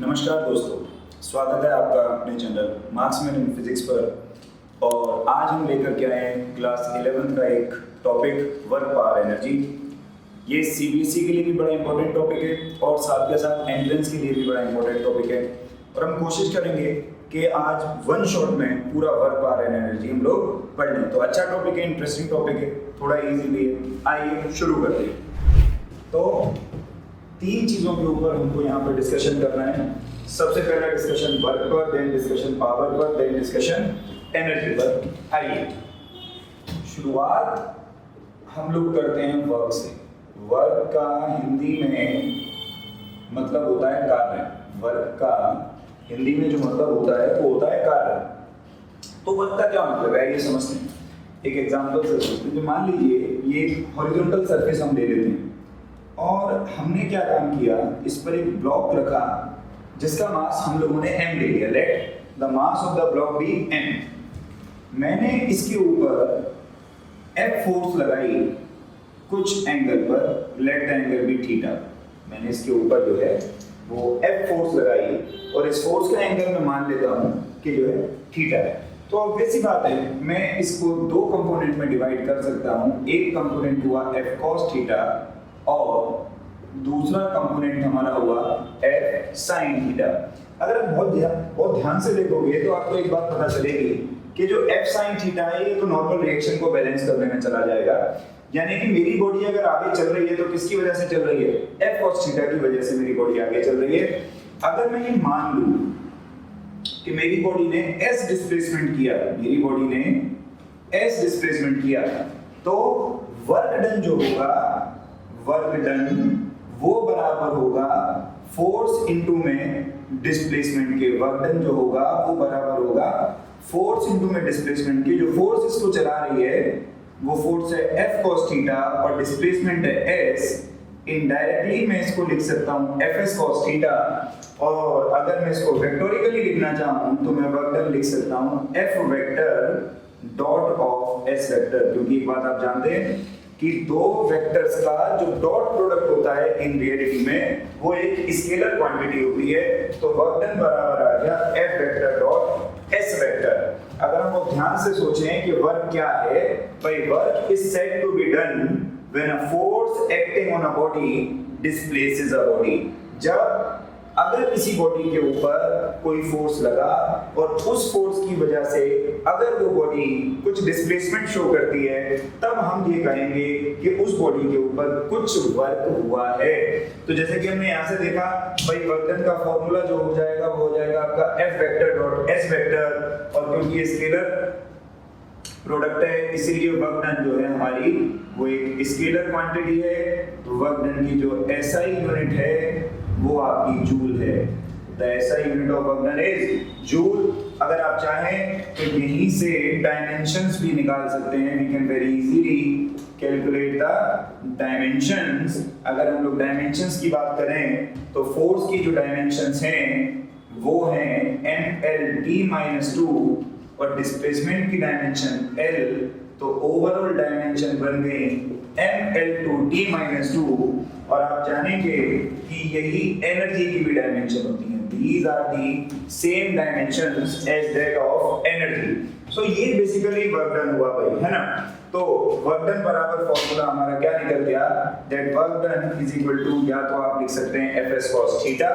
नमस्कार दोस्तों, स्वागत है आपका अपने चैनल मार्क्समैन इन फिजिक्स पर। और आज हम लेकर के आए हैं क्लास 11th का एक टॉपिक वर्क पावर एनर्जी। ये सीबीएसई के लिए भी बड़ा इंपॉर्टेंट टॉपिक है और साथ के साथ एंट्रेंस के लिए भी बड़ा इंपॉर्टेंट टॉपिक है। और हम कोशिश करेंगे कि आज वन शॉट में पूरा वर्क पावर एनर्जी हम लोग पढ़ लें। तो अच्छा टॉपिक है, इंटरेस्टिंग टॉपिक है, थोड़ा ईजी भी है। आइए शुरू करते हैं। तो तीन चीजों के ऊपर हमको यहाँ पर डिस्कशन करना है। सबसे पहला डिस्कशन वर्क पर, देन डिस्कशन पावर पर, देन डिस्कशन एनर्जी पर। आइए शुरुआत हम लोग करते हैं वर्क से। वर्क का हिंदी में मतलब होता है कार्य। वर्क का हिंदी में जो मतलब होता है वो होता है कार्य। तो वर्क का क्या मतलब है ये समझते हैं। एक एग्जांपल से समझते हैं। मान लीजिए ये हॉरिजॉन्टल सरफेस हम ले लेते हैं और हमने क्या काम किया, इस पर एक ब्लॉक रखा जिसका मास हम लोगों ने m ले लिया। Let the mass of the block be m। मैंने इसके ऊपर F फोर्स लगाई कुछ एंगल पर, let the angle be theta. मैंने इसके ऊपर जो है वो F फोर्स लगाई और इस फोर्स का एंगल मैं मान लेता हूँ कि जो है थीटा है। तो ऑब्वियस सी बात है, मैं इसको दो कंपोनेंट में डिवाइड कर सकता हूँ। एक कंपोनेंट हुआ F cos थीटा और दूसरा कंपोनेंट हमारा हुआ F sin थीटा। अगर आप बहुत ध्यान से देखोगे तो आपको एक बात पता चलेगी कि जो F sin थीटा है ये तो नॉर्मल रिएक्शन को बैलेंस करने में चला जाएगा। यानी कि मेरी बॉडी अगर आगे चल रही है तो किसकी वजह से चल रही है? F cos थीटा की वजह से मेरी बॉडी आगे चल रही है। अगर मैं ये मान लूं कि मेरी बॉडी ने S डिस्प्लेसमेंट किया, मेरी बॉडी ने S डिस्प्लेसमेंट किया, तो वर्क डन जो होगा, वर्क डन वो बराबर होगा फोर्स इनटू में डिस्प्लेसमेंट के। वर्क डन जो होगा वो बराबर होगा फोर्स इनटू में डिस्प्लेसमेंट के। जो फोर्स इसको चला रही है वो फोर्स है F cos थीटा और डिस्प्लेसमेंट है S। इनडायरेक्टली मैं इसको लिख सकता हूं Fs cos थीटा, और अगर मैं इसको वेक्टोरिकली लिखना चाहूं तो मैं वर्क डन लिख सकता हूं F vector dot of S vector. क्योंकि एक बात आप जानते हैं कि दो वेक्टर्स का जो डॉट प्रोडक्ट होता है इन रियलिटी में वो एक स्केलर क्वांटिटी होती है। तो वर्क डन बराबर आ गया F vector dot S vector. अगर हम लोग ध्यान से सोचें कि वर्क क्या है, भाई work is said to be done when a force acting on a body displaces a body. जब अगर किसी बॉडी के ऊपर कोई फोर्स लगा और उस फोर्स की वजह से अगर वो बॉडी कुछ डिस्प्लेसमेंट शो करती है, तब हम ये कहेंगे कि उस बॉडी के ऊपर कुछ वर्क हुआ है। तो जैसे कि हमने यहाँ से देखा, भाई वर्क डन का फॉर्मूला जो हो जाएगा वो हो जाएगा आपका F vector dot S vector. और क्योंकि ये स्केलर प्रोडक्ट है इसीलिए वर्क डन जो है हमारी वो एक स्केलर क्वांटिटी है। तो वर्क डन की जो SI यूनिट है वो आपकी जूल है। The SI unit of work done is joule. अगर आप चाहें तो यहीं से डायमेंशंस भी निकाल सकते हैं। We can very easily calculate the dimensions. अगर हम लोग डायमेंशंस की बात करें तो फोर्स की जो डायमेंशंस हैं वो हैं mLt-2 और डिस्प्लेसमेंट की डायमेंशन L। तो ओवरऑल डायमेंशन बन गई mL2t-2। और आप जानेंगे कि यही एनर्जी की भी डायमेंशन होती है। These are the same dimensions as that of energy. So ये बेसिकली वर्क डन हुआ भाई, है ना। तो वर्क डन बराबर फॉर्मूला हमारा क्या निकल गया? That work done is equal to, या तो आप लिख सकते हैं Fs cos थीटा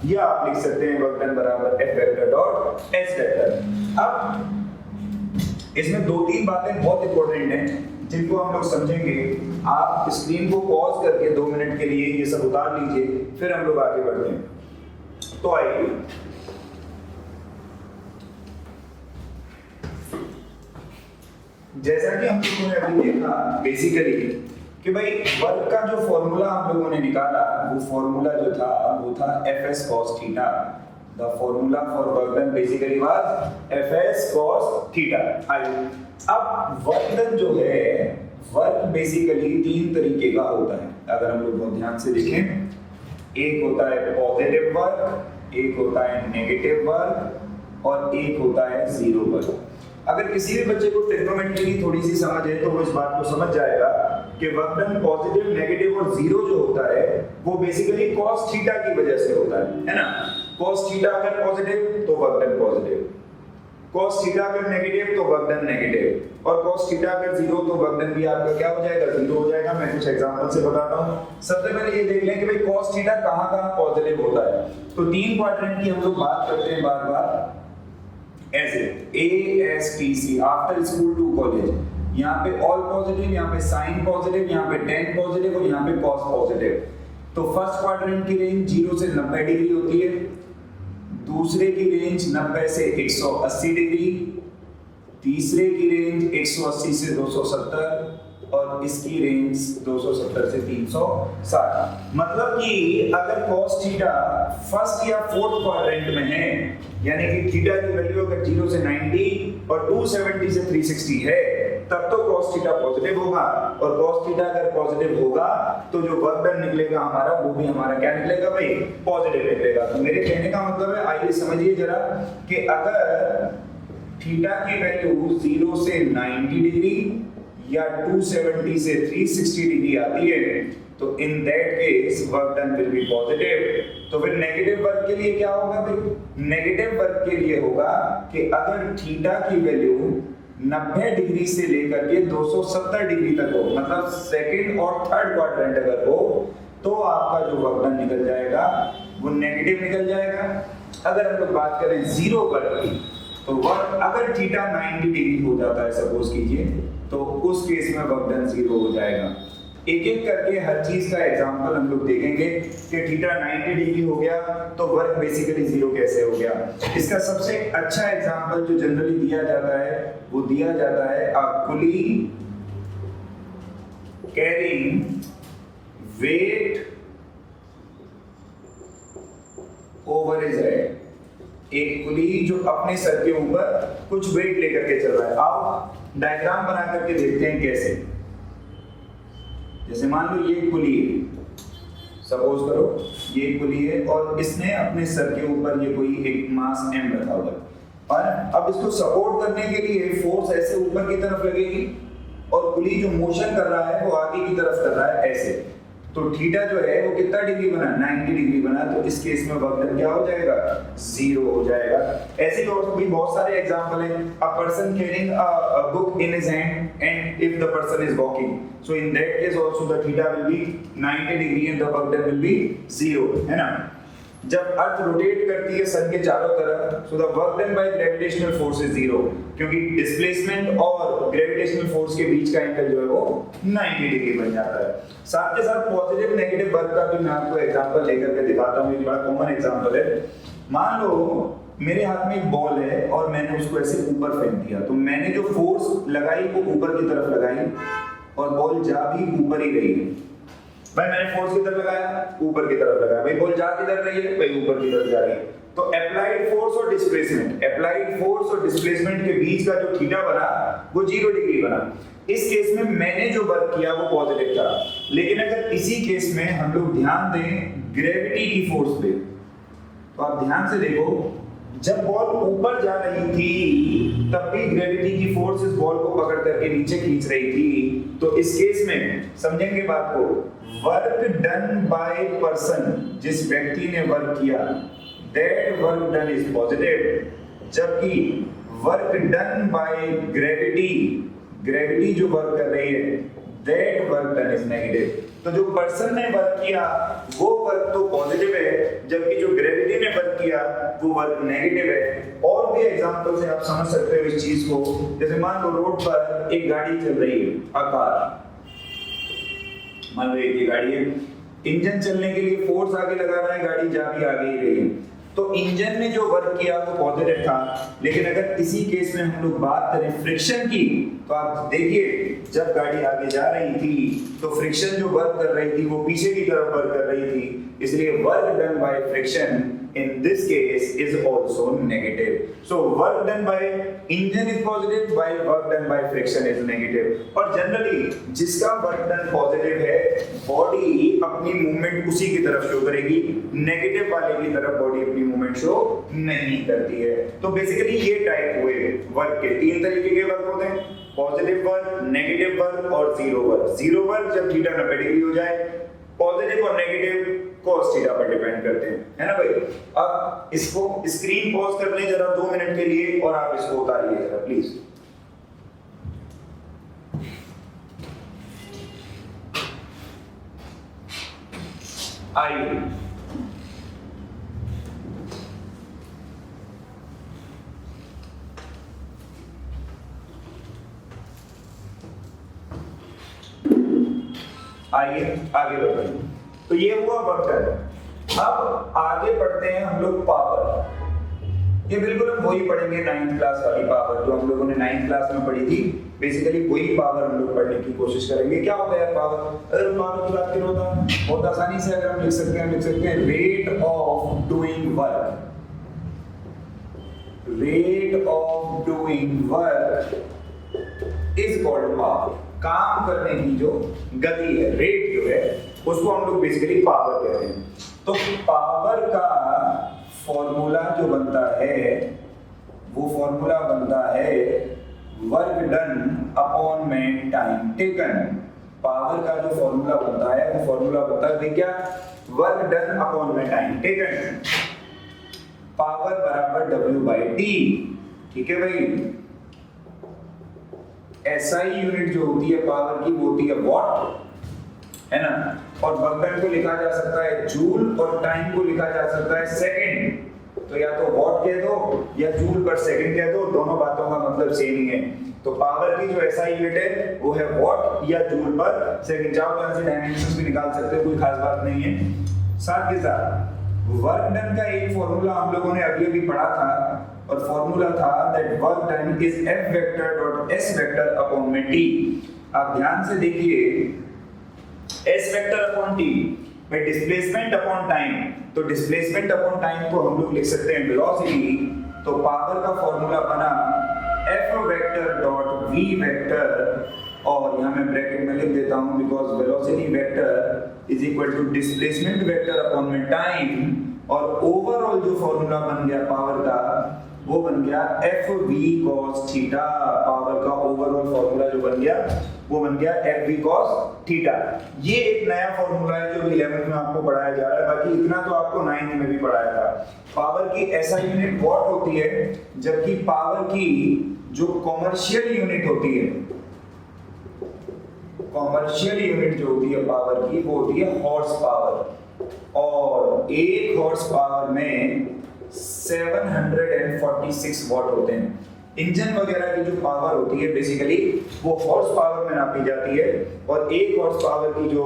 या आप लिख सकते हैं वर्क डन बराबर F vector dot S vector. अब इसमें दो तीन बातें बहुत इंपॉर्टेंट हैं जिनको हम लोग समझेंगे। आप स्क्रीन को पॉज करके 2 मिनट के लिए ये सब उतार लीजिए, फिर हम लोग आगे बढ़ते हैं। तो आइए जैसा कि हम लोगों ने अभी देखा बेसिकली कि भाई वर्क का जो फॉर्मूला हम लोगों ने निकाला, वो फॉर्मूला जो था वो था Fs cos theta. The formula for work done basically was Fs cos theta। अब वर्क डन जो है, वर्क बेसिकली तीन तरीके का होता है। अगर हम लोग बहुत ध्यान से देखें, एक होता है पॉजिटिव वर्क, एक होता है नेगेटिव वर्क और एक होता है जीरो वर्क। अगर किसी भी बच्चे को ट्रिग्नोमेट्री की थोड़ी सी समझ है तो वो इस बात को समझ जाएगा कि वर्क डन पॉजिटिव, नेगेटिव और जीरो जो होता है वो बेसिकली cos थीटा की वजह से होता है ना। cos थीटा अगर पॉजिटिव तो work done positive, cos theta अगर नेगेटिव तो वर्क डन नेगेटिव, और cos थीटा अगर जीरो तो वर्क डन भी आपका क्या हो जाएगा, जीरो हो जाएगा। मैं कुछ एग्जांपल से बताता हूं। सबसे पहले ये देख लें कि भाई cos थीटा कहां-कहां पॉजिटिव होता है। तो तीन क्वाड्रेंट की हम लोग बात करते हैं बार-बार ऐसे ASTC after school to college, यहाँ पे ऑल पॉजिटिव, यहाँ पे साइन पॉजिटिव, यहाँ पे टेन पॉजिटिव और यहाँ पे कॉस पॉजिटिव। तो फर्स्ट क्वाड्रेंट की रेंज 0 से 90 डिग्री होती है, दूसरे की रेंज 90 से 180 डिग्री, तीसरे की रेंज 180 से 270 और इसकी रेंज 270 से 360। मतलब कि अगर cos थीटा फर्स्ट या फोर्थ क्वाड्रेंट में है, यानी कि थीटा की वैल्यू अगर 0 से 90 और 270 से 360 है, तब तो cos थीटा पॉजिटिव होगा, और cos थीटा अगर पॉजिटिव होगा तो जो वर्क डन निकलेगा हमारा वो भी हमारा क्या निकलेगा भाई, पॉजिटिव निकलेगा। तो मेरे कहने का मतलब है, आइए समझिए जरा कि अगर थीटा की वैल्यू 0 से 90 डिग्री या 270 से 360 डिग्री आती है, तो in that case work done will be positive. तो फिर नेगेटिव वर्क के लिए क्या होगा भाई, नेगेटिव वर्क के लिए होगा कि अगर थीटा की वैल्यू 90 डिग्री से लेकर के 270 डिग्री तक हो, मतलब सेकंड और थर्ड क्वाड्रेंट अगर हो, तो आपका जो वर्क डन निकल जाएगा वो नेगेटिव निकल जाएगा। अगर हम लोग बात करें जीरो वर्क की, तो वर्क अगर थीटा 90 डिग्री हो जाता है सपोज कीजिए, तो उस केस में वर्क डन जीरो हो जाएगा। एक एक करके हर चीज का एग्जांपल हम लोग देखेंगे कि थीटा 90 डिग्री हो गया तो वर्क बेसिकली जीरो कैसे हो गया। इसका सबसे अच्छा एग्जांपल जो जनरली दिया जाता है वो दिया जाता है a pulley carrying weight over his head. एक पुली जो अपने सर के ऊपर कुछ वेट लेकर के चल रहा है। आप डायग्राम बना करके देखते हैं कैसे। जैसे मान लो ये पुली है, सपोज करो ये पुली है और इसने अपने सर के ऊपर ये कोई एक मास m रखा हुआ है, और अब इसको सपोर्ट करने के लिए फोर्स ऐसे ऊपर की तरफ लगेगी, और पुली जो मोशन कर रहा है वो आगे की तरफ कर रहा है ऐसे। तो थीटा जो है वो कितना डिग्री बना, 90 डिग्री बना, तो इस केस में वर्क डन क्या हो जाएगा, जीरो हो जाएगा। ऐसे और भी बहुत सारे एग्जांपल हैं। A person carrying a book in his hand and if the person is walking, so in that case also the theta will be 90 degree and the work done will be zero, है ना। जब earth rotate करती है सन के चारों तरफ, so the work done by gravitational force is zero, क्योंकि displacement और ग्रेविटेशनल फोर्स के बीच का एंगल जो है वो 90 डिग्री बन जाता है। साथ के साथ पॉजिटिव नेगेटिव वर्क का भी मैं आपको एग्जांपल लेकर के दिखाता हूं। एक बड़ा कॉमन एग्जांपल है। मान लो मेरे हाथ में एक बॉल है और मैंने उसको ऐसे ऊपर फेंक दिया, तो मैंने जो फोर्स लगाई वो ऊपर की तरफ लगाई और बॉल जा भी ऊपर ही रही है। भाई मैंने फोर्स किधर लगाया, ऊपर की तरफ लगाया। भाई बॉल जा किधर रही है, भाई ऊपर की तरफ जा रही है। तो अप्लाइड फोर्स और डिस्प्लेसमेंट, अप्लाइड फोर्स और डिस्प्लेसमेंट के बीच का जो थीटा बना वो 0 डिग्री बना। इस केस में मैंने जो वर्क किया वो पॉजिटिव था। लेकिन अगर इसी केस में हम लोग ध्यान दें ग्रेविटी की फोर्स पे, तो आप ध्यान से देखो, जब बॉल ऊपर जा रही थी तब भी ग्रेविटी की फोर्स इस बॉल को पकड़ करके नीचे खींच रही थी। तो इस केस में समझेंगे बात को, वर्क डन बाय पर्सन, जिस व्यक्ति ने वर्क किया, that work done is positive, जबकि work done by gravity, gravity जो वर्क कर रही है, that work done is negative. तो जो पर्सन ने वर्क किया वो वर्क तो पॉजिटिव है, जबकि जो ग्रेविटी ने वर्क किया वो वर्क नेगेटिव है। और भी एग्जांपल से आप समझ सकते हो इस चीज को। जैसे मान लो रोड पर एक गाड़ी चल रही है, कार, मान लो एक गाड़ी है, इंजन चलने के लिए फोर्स आगे लगा रहा है, गाड़ी जा भी आगे ही रही है। तो इंजन ने जो वर्क किया वो पॉजिटिव था। लेकिन अगर इसी केस में हम लोग बात करें फ्रिक्शन की, तो आप देखिए जब गाड़ी आगे जा रही थी तो फ्रिक्शन जो वर्क कर रही थी वो पीछे की तरफ वर्क कर रही थी, इसलिए work done by friction in this case is also negative. So work done by engine is positive while work done by friction is negative. और generally जिसका work done positive है, body अपनी movement उसी की तरफ show करेगी, negative वाले की तरफ body अपनी movement show नहीं करती है। तो basically ये type हुए work के, तीन तरीके के work होते हैं, positive work, negative work और zero work। Zero work जब थीटा 90 डिग्री हो जाए, पॉजिटिव और नेगेटिव cos थीटा पर डिपेंड करते हैं, है ना भाई। अब इसको स्क्रीन पॉज कर लें जरा 2 मिनट के लिए और आप इसको उतारिए जरा प्लीज। आइए आइए आगे बढ़ते हैं। तो ये हुआ वेक्टर। अब आगे बढ़ते हैं हम लोग पावर। ये बिल्कुल हम वही पढ़ेंगे 9th क्लास वाली पावर जो हम लोगों ने 9th क्लास में पढ़ी थी। बेसिकली वही पावर हम लोग पढ़ने की कोशिश करेंगे। क्या होता है पावर? अगर पावर की बात करें तो बहुत आसानी से अगर हम लिख सकते हैं rate of doing work. Rate of doing work is called power. काम करने की जो गति है, रेट जो है, उसको हम लोग बेसिकली पावर कहते हैं। तो पावर का फॉर्मूला जो बनता है वो फॉर्मूला बनता है वर्क डन अपॉन में टाइम टेकन। पावर का जो फॉर्मूला बनता है वो फॉर्मूला बनता है क्या? वर्क डन अपॉन में टाइम टेकन। पावर बराबर W/T। ठीक है भाई। SI यूनिट जो होती है पावर की वो होती है वॉट, है ना। और वर्क डन को लिखा जा सकता है जूल और टाइम को लिखा जा सकता है सेकंड। तो या तो वॉट कह दो या जूल पर सेकंड कह दो, दोनों बातों का मतलब सेम ही है। तो पावर की जो SI यूनिट है वो है वॉट या जूल पर सेकंड। चाहो तो ऐसे डायमेंशंस भी निकाल सकते हो, कोई खास बात नहीं है। साथ के साथ वर्क डन का एक फॉर्मूला हम लोगों ने अभी अभी पढ़ा था और फॉर्मूला था that work done is F vector dot S vector upon में T। आप ध्यान से देखिए, S वेक्टर अपॉन T में डिस्प्लेसमेंट अपॉन टाइम। तो डिस्प्लेसमेंट अपॉन टाइम को हम लोग लिख सकते हैं वेलोसिटी। तो पावर का फॉर्मूला बना F vector dot V vector, और यहां मैं ब्रैकेट में लिख देता हूं because velocity vector is equal to displacement vector upon में टाइम। और ओवरऑल जो फॉर्मूला बन गया पावर का वो बन गया FV cos थीटा। पावर का ओवरऑल फॉर्मूला जो बन गया वो बन गया FV cos थीटा। ये एक नया फॉर्मूला है जो 11th में आपको पढ़ाया जा रहा है, बाकी इतना तो आपको 9th में भी पढ़ाया था। पावर की SI यूनिट वॉट होती है, जबकि पावर की जो कॉमर्शियल यूनिट होती है, कॉमर्शियल यूनिट जो होती है पावर की वो होती है हॉर्स पावर। और एक हॉर्स पावर में 746 वॉट होते हैं। इंजन वगैरह की जो पावर होती है बेसिकली वो हॉर्स पावर में नापी जाती है, और एक हॉर्स पावर की जो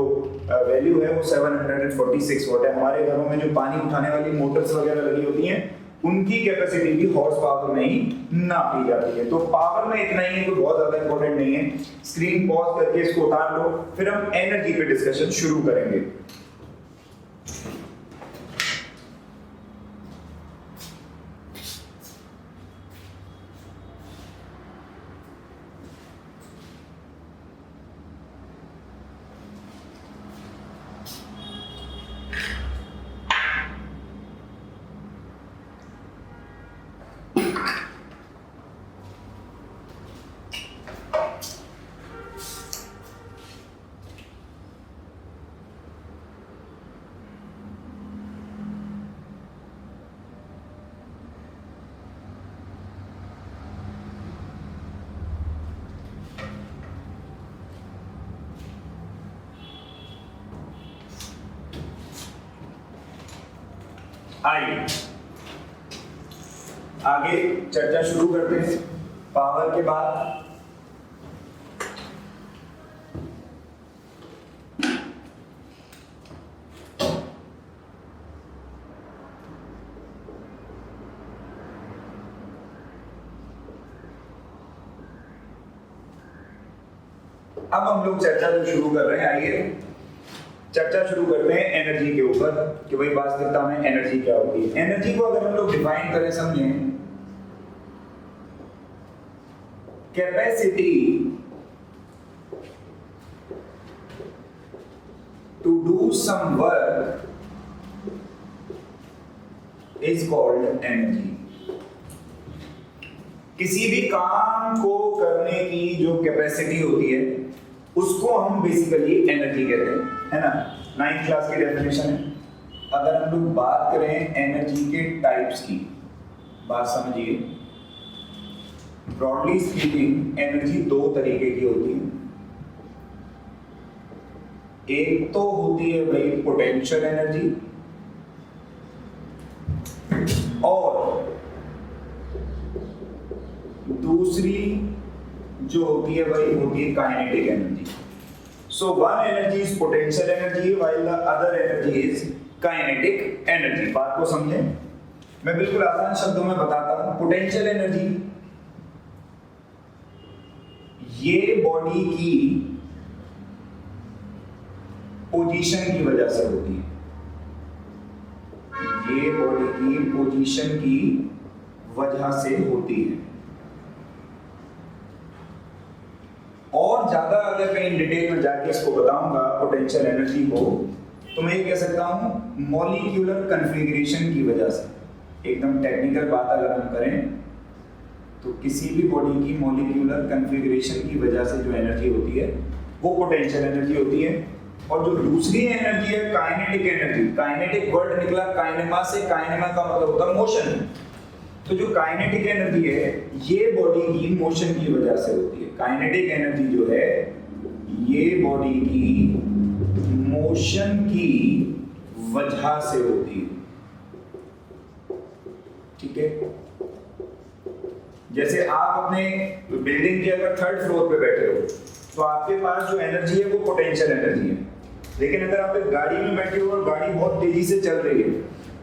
वैल्यू है वो 746 वॉट है। हमारे घरों में जो पानी उठाने वाली मोटर्स वगैरह लगी होती हैं उनकी कैपेसिटी भी हॉर्स पावर में ही नापी जाती है। तो पावर में इतना ही है, तो बहुत ज्यादा इंपॉर्टेंट नहीं है। स्क्रीन पॉज करके इसको उतार लो, फिर हम एनर्जी पे डिस्कशन शुरू करेंगे। आइए आगे चर्चा शुरू करते हैं पावर के बाद। अब हम लोग चर्चा जो शुरू कर रहे हैं, आइए चर्चा शुरू करते हैं एनर्जी के ऊपर कि भाई वास्तविकता में एनर्जी क्या होती है। एनर्जी को अगर हम लोग डिफाइन करें, समझें, capacity to do some work is called energy. किसी भी काम को करने की जो कैपेसिटी होती है उसको हम बेसिकली एनर्जी कहते हैं, है ना। 9th क्लास की डेफिनेशन है। अगर हम लोग बात करें एनर्जी के टाइप्स की, बात समझिए, ब्रॉडली स्पीकिंग एनर्जी दो तरीके की होती है। एक तो होती है भाई पोटेंशियल एनर्जी, और दूसरी जो होती है भाई होती है kinetic energy. So one energy is potential energy while the other energy is kinetic energy. बात को समझें, मैं बिल्कुल आसान शब्दों में बताता हूं। पोटेंशियल एनर्जी ये बॉडी की पोजीशन की वजह से होती है, ये बॉडी की पोजीशन की वजह से होती है। और ज्यादा अगर मैं इन डिटेल में जाके इसको बताऊंगा पोटेंशियल एनर्जी को, तो मैं ये कह सकता हूं मॉलिक्यूलर कन्फिगरेशन की वजह से। एकदम टेक्निकल बात अगर हम करें तो किसी भी बॉडी की मॉलिक्यूलर कन्फिगरेशन की वजह से जो एनर्जी होती है वो पोटेंशियल एनर्जी होती है। और जो दूसरी एनर्जी है काइनेटिक एनर्जी, काइनेटिक वर्ड निकला काइनेमा से, काइनेमा का मतलब होता है मोशन। तो जो काइनेटिक एनर्जी है ये बॉडी की मोशन की वजह से होती है। काइनेटिक एनर्जी जो है ये बॉडी की मोशन की वजह से होती है, ठीक है। जैसे आप अपने बिल्डिंग के अगर थर्ड फ्लोर पे बैठे हो तो आपके पास जो एनर्जी है वो पोटेंशियल एनर्जी है, लेकिन अगर आप एक गाड़ी में बैठे हो और गाड़ी बहुत तेजी से चल रही है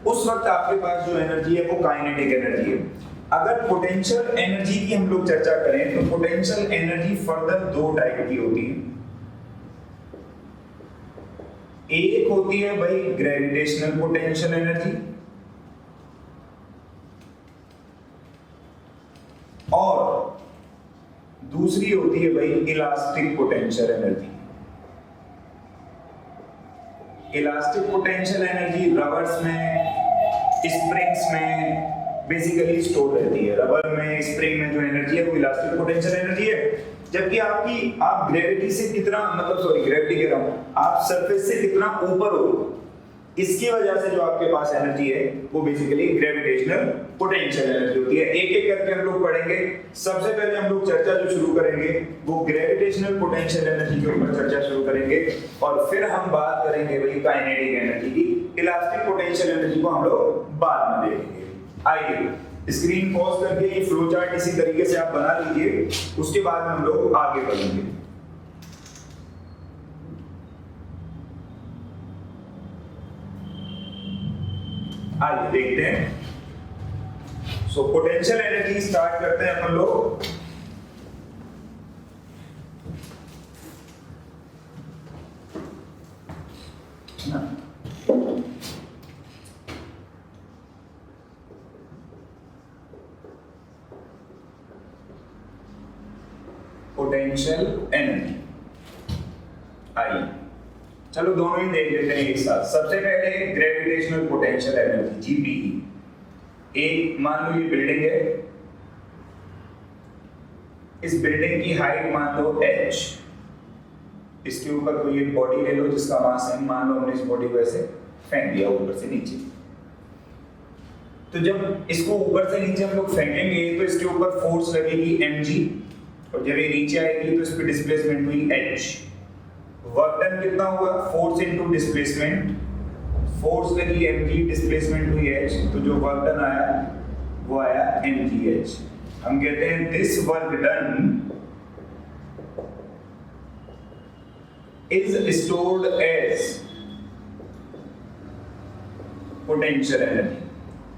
उस वक्त आपके पास जो एनर्जी है वो काइनेटिक एनर्जी है। अगर पोटेंशियल एनर्जी की हम लोग चर्चा करें तो पोटेंशियल एनर्जी फर्दर दो टाइप की होती है। एक होती है भाई ग्रेविटेशनल पोटेंशियल एनर्जी, और दूसरी होती है भाई elastic potential energy. Elastic potential energy rubbers में, स्प्रिंग्स में बेसिकली स्टोर रहती है। रबर में, स्प्रिंग में जो एनर्जी है वो इलास्टिक पोटेंशियल एनर्जी है। जबकि आप ग्रेविटी से कितना, ग्रेविटी कह रहा हूं, आप सरफेस से कितना ऊपर हो, इसकी वजह से जो आपके पास एनर्जी है वो बेसिकली ग्रेविटेशनल पोटेंशियल एनर्जी होती है। एक एक करके हम लोग पढ़ेंगे। सबसे पहले हम लोग चर्चा जो शुरू करेंगे वो ग्रेविटेशनल पोटेंशियल एनर्जी के ऊपर चर्चा शुरू करेंगे, और फिर हम बात करेंगे भाई काइनेटिक एनर्जी की। इलास्टिक पोटेंशियल एनर्जी को हम लोग बाद में देखेंगे। आइए स्क्रीन पॉज करके ये फ्लो चार्ट इसी तरीके से आप बना लीजिए, उसके बाद हम लोग आगे बढ़ेंगे। आइए देखते हैं। सो पोटेंशियल एनर्जी स्टार्ट करते हैं अपन लोग। पोटेंशियल एनर्जी, आइए चलो दोनों ही देख लेते हैं एक साथ। सबसे पहले ग्रेविटेशनल पोटेंशियल एनर्जी जीपीई। एक मान लो ये बिल्डिंग है, इस बिल्डिंग की हाइट मान लो h, इसके ऊपर कोई एक बॉडी ले लो जिसका मास है, मान लो हमने इस बॉडी को ऐसे फेंक दिया ऊपर से नीचे। तो जब इसको ऊपर से नीचे हम लोग फेंकेंगे तो इसके ऊपर फोर्स लगेगी mg, और जब ये नीचे आएगी तो इस पे डिस्प्लेसमेंट हुई h। वर्क डन कितना हुआ, फोर्स इनटू डिस्प्लेसमेंट, फोर्स लगी mg, डिस्प्लेसमेंट हुई h, तो जो वर्क डन आया वो आया mgh। हम कहते हैं this work done is stored as potential energy.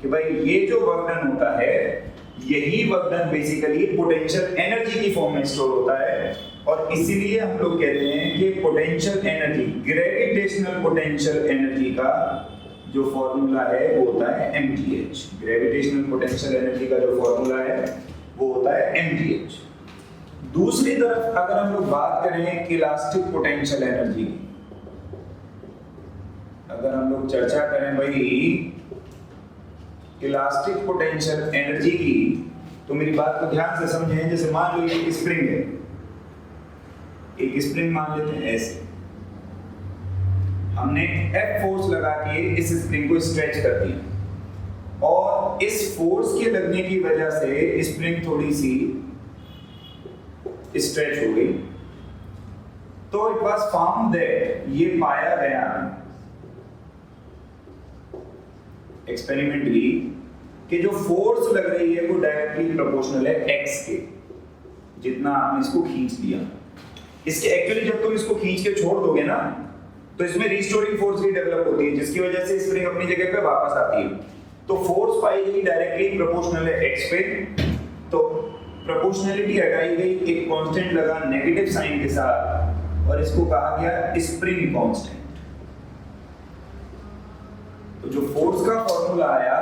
कि भाई ये जो वर्क डन होता है यही work done basically potential energy की फॉर्म में स्टोर होता है, और इसीलिए हम लोग कहते हैं कि potential energy, gravitational potential energy का जो फॉर्मूला है वो होता है mgh। ग्रेविटेशनल पोटेंशियल एनर्जी का जो फॉर्मूला है वो होता है mgh। दूसरी तरफ अगर हम लोग बात करें इलास्टिक पोटेंशियल एनर्जी की, अगर हम लोग चर्चा करें भाई इलास्टिक पोटेंशियल एनर्जी की, तो मेरी बात को ध्यान से समझें। जैसे मान लो ये एक स्प्रिंग है, एक स्प्रिंग मान लेते हैं ऐसे, हमने F फोर्स लगा के इस स्प्रिंग को स्ट्रेच कर दिया और इस फोर्स के लगने की वजह से स्प्रिंग थोड़ी सी स्ट्रेच हो गई। तो इट वाज फाउंड दैट, ये पाया गया एक्सपेरिमेंटली कि जो फोर्स लग रही है वो डायरेक्टली प्रोपोर्शनल है x के, जितना आपने इसको खींच लिया। इसके एक्चुअली जब तुम इसको खींच के छोड़ दोगे ना तो इसमें रिस्टोरिंग फोर्स भी डेवलप होती है, जिसकी वजह से स्प्रिंग अपनी जगह पे वापस आती है। तो फोर्स पाई गई डायरेक्टली प्रोपोर्शनल है x पे, तो प्रोपोर्शनलिटी हटाई गई, एक कांस्टेंट लगा नेगेटिव साइन के साथ और इसको कहा गया स्प्रिंग कांस्टेंट। तो जो फोर्स का फॉर्मूला आया,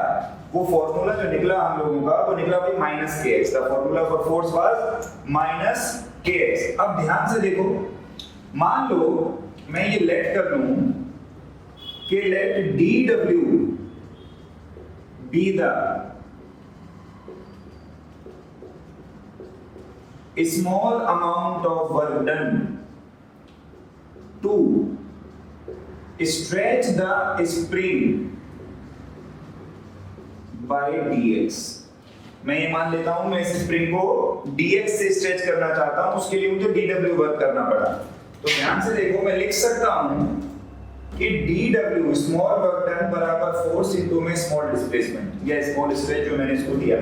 वो फॉर्मूला जो निकला हम लोगों का, वो निकला भाई माइनस के x. The formula for force was minus के एक्स। अब ध्यान से देखो, मान लो मैं ये लेट कर लूं कि let D W be the small amount of work done to stretch the spring by dx। मैं ये मान लेता हूं मैं इस स्प्रिंग को dx से स्ट्रेच करना चाहता हूं, उसके लिए मुझे dw वर्क करना पड़ा। तो ध्यान से देखो, मैं लिख सकता हूं कि dw स्मॉल वर्क डन बराबर फोर्स इनटू में स्मॉल डिस्प्लेसमेंट या स्मॉल स्ट्रेच जो मैंने इसको दिया।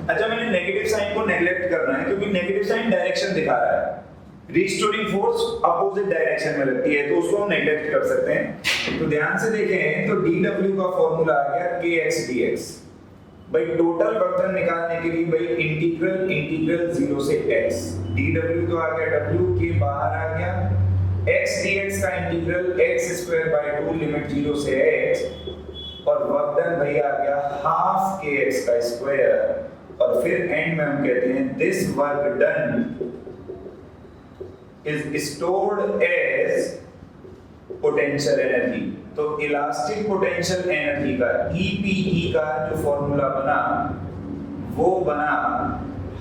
अच्छा, मैंने नेगेटिव साइन को नेगलेक्ट करना है क्योंकि नेगेटिव साइन डायरेक्शन दिखा रहा है। रिस्टोरिंग फोर्स अपोजिट डायरेक्शन में लगती है, तो उसको हम नेगलेक्ट कर सकते हैं। तो ध्यान से देखें तो dw का फॉर्मूला आ गया kx dx। भाई टोटल वर्क डन निकालने के लिए भाई इंटीग्रल 0 से x, dw तो आ गया w के बाहर आ गया, x dx का integral x square by 2 limit 0 से x और वर्क डन भाई आ गया हाफ kx का स्क्वायर। और फिर एंड में हम कहते हैं this work done is stored as potential energy. तो इलास्टिक पोटेंशियल एनर्जी का EPE का जो फॉर्मूला बना वो बना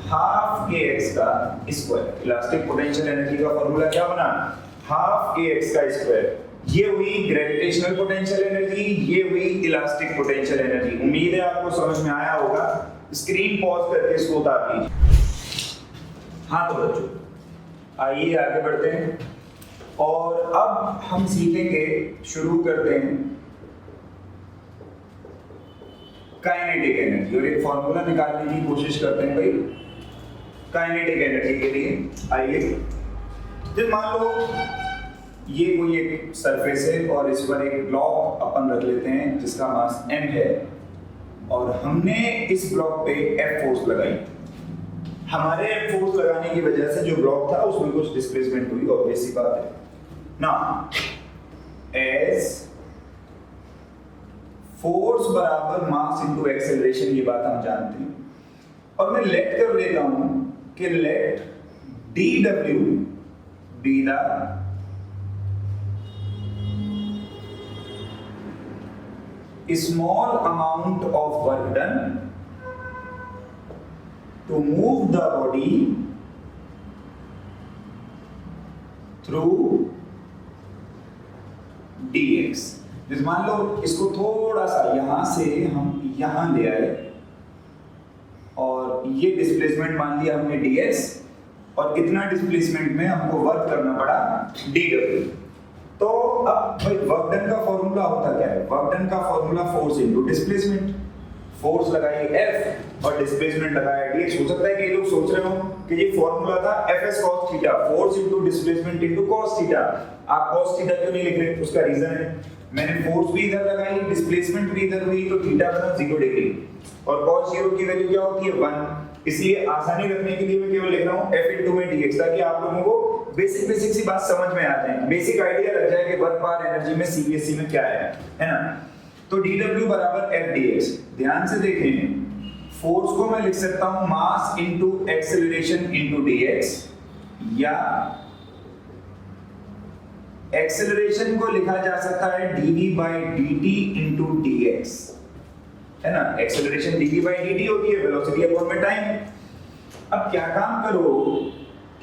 हाफ kx का स्क्वायर। इलास्टिक पोटेंशियल एनर्जी का फॉर्मूला क्या बना? हाफ kx का स्क्वायर। ये हुई ग्रेविटेशनल पोटेंशियल एनर्जी, ये हुई इलास्टिक पोटेंशियल एनर्जी। उम्मीद है आपको समझ में आया होगा। स्क्रीन पॉज करके इसको उतार लीजिए। हाँ तो बच्चों, आइए आगे बढ़ते हैं और अब हम सीखेंगे, शुरू करते हैं काइनेटिक एनर्जी और एक फॉर्मूला निकालने की कोशिश करते हैं भाई काइनेटिक एनर्जी के लिए। आइए, जब मान लो ये कोई एक सरफेस है और इस पर एक ब्लॉक अपन रख लेते हैं जिसका मास m है और हमने इस ब्लॉक पे F फोर्स लगाई। हमारे F फोर्स लगाने की वजह से जो ब्लॉक था उसमें कुछ डिस्प्लेसमेंट हुई, ऑब्वियस सी बात है ना। एज फोर्स बराबर मास इनटू एक्सेलरेशन, ये बात हम जानते हैं। और मैं लेट कर लेता हूं कि let dw be the small amount of work done to move the body through dx। जैसे मान लो इसको थोड़ा सा यहां से हम यहां ले आए और ये डिस्प्लेसमेंट मान लिया हमने dx और इतना डिस्प्लेसमेंट में हमको वर्क करना पड़ा dw। तो अब भाई वर्क डन का फॉर्मूला होता क्या है? वर्क डन का formula force into displacement. Force लगाई F और डिस्प्लेसमेंट लगाया dx। हो सकता है कि ये लोग सोच रहे हो कि ये फॉर्मूला था Fs cos theta, force into displacement into cos theta. आप cos थीटा क्यों नहीं लिख रहे? उसका रीजन है मैंने फोर्स भी इधर लगाई, डिस्प्लेसमेंट भी इधर हुई, तो थीटा बना 0 डिग्री और cos 0 की वैल्यू क्या होती है? 1। इसलिए आसानी रखने के लिए मैं केवल लिख रहा हूं F इनटू में dx, ताकि आप लोगों को बेसिक सी बात समझ में आ जाए, बेसिक आइडिया लग जाए कि वर्क पर एनर्जी में सीबीएसई में क्या है ना। तो dw बराबर F dx। ध्यान से देखें, फोर्स को मैं लिख सकता हूं mass into acceleration into dx, या एक्सेलरेशन को लिखा जा सकता है dv by dt into dx, है ना। एक्सेलरेशन dv by dt होती है वेलोसिटी अपॉन टाइम। अब क्या काम करो,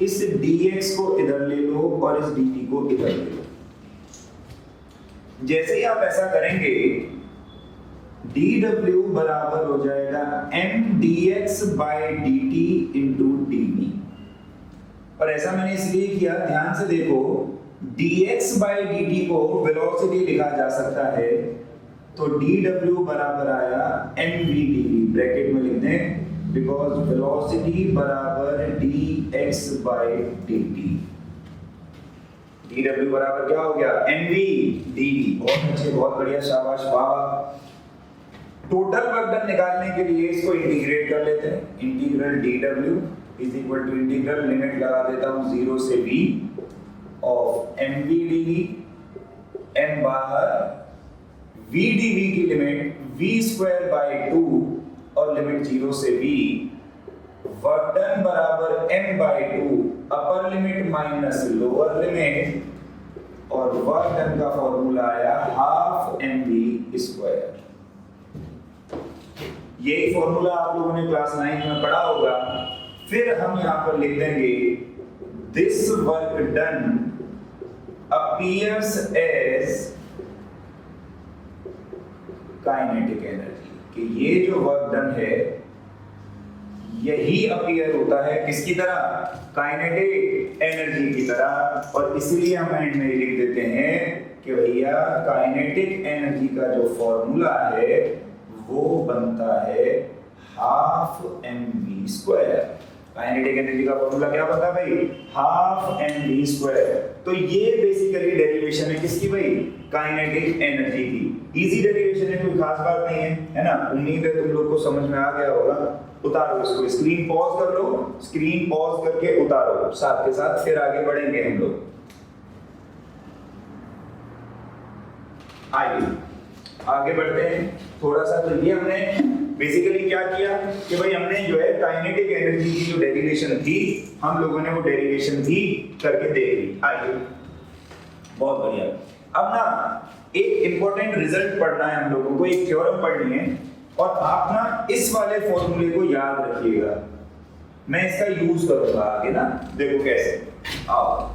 इस dx को इधर ले लो और इस dt को इधर ले लो। जैसे ही आप ऐसा करेंगे dw बराबर हो जाएगा m dx by dt into dv। और ऐसा मैंने इसलिए किया, ध्यान से देखो, dx by dt को वेलोसिटी लिखा जा सकता है, तो dw बराबर आया mv dv, ब्रैकेट में लिख दें, बिकॉज वेलोसिटी बराबर dx by dt। dw बराबर क्या हो गया, mv dv। बहुत अच्छे, बहुत बढ़िया, शाबाश, वाह। टोटल वर्क डन निकालने के लिए इसको इंटीग्रेट कर लेते हैं। Integral dw is equal to integral, limit लगा देता हूं 0 से v of mv dv, m बाहर, v dv की लिमिट v स्क्वायर बाय 2 और लिमिट 0 से v, वर्क डन बराबर m bye 2, upper limit minus lower limit, और वर्क डन का फॉर्मूला आया हाफ mv स्क्वायर। यही फॉर्मूला आप लोगों ने क्लास 9 में पढ़ा होगा। फिर हम यहां पर लिख देंगे this work done appears as kinetic energy, कि ये जो वर्क डन है यही अपीयर होता है किसकी तरह, काइनेटिक एनर्जी की तरह। और इसलिए हम एंड में लिख देते हैं कि भैया काइनेटिक एनर्जी का जो फॉर्मूला है वो बनता है half mv square. Kinetic energy का फॉर्मूला क्या बनता है भाई, हाफ mv स्क्वायर। तो ये बेसिकली डेरिवेशन है किसकी भाई, काइनेटिक एनर्जी की। इजी डेरिवेशन है, कोई खास बात नहीं है ना। उम्मीद है तुम लोग को समझ में आ गया होगा। उतारो इसको, स्क्रीन पॉज कर लो, स्क्रीन पॉज करके उतारो, साथ के साथ फिर आगे बढ़ेंगे हम लोग। आइए आगे बढ़ते हैं थोड़ा सा। तो ये हमने बेसिकली क्या किया कि भाई हमने जो है काइनेटिक एनर्जी की जो डेरिवेशन थी, हम लोगों ने वो डेरिवेशन भी करके देख ली। आइए, बहुत बढ़िया। अब ना एक इंपॉर्टेंट रिजल्ट पढ़ना है हम लोगों को, एक थ्योरम पढ़नी है, और आप ना इस वाले फॉर्मूले को याद रखिएगा। मैं इसका यूज करूंगा आगे ना, देखो कैसे। आओ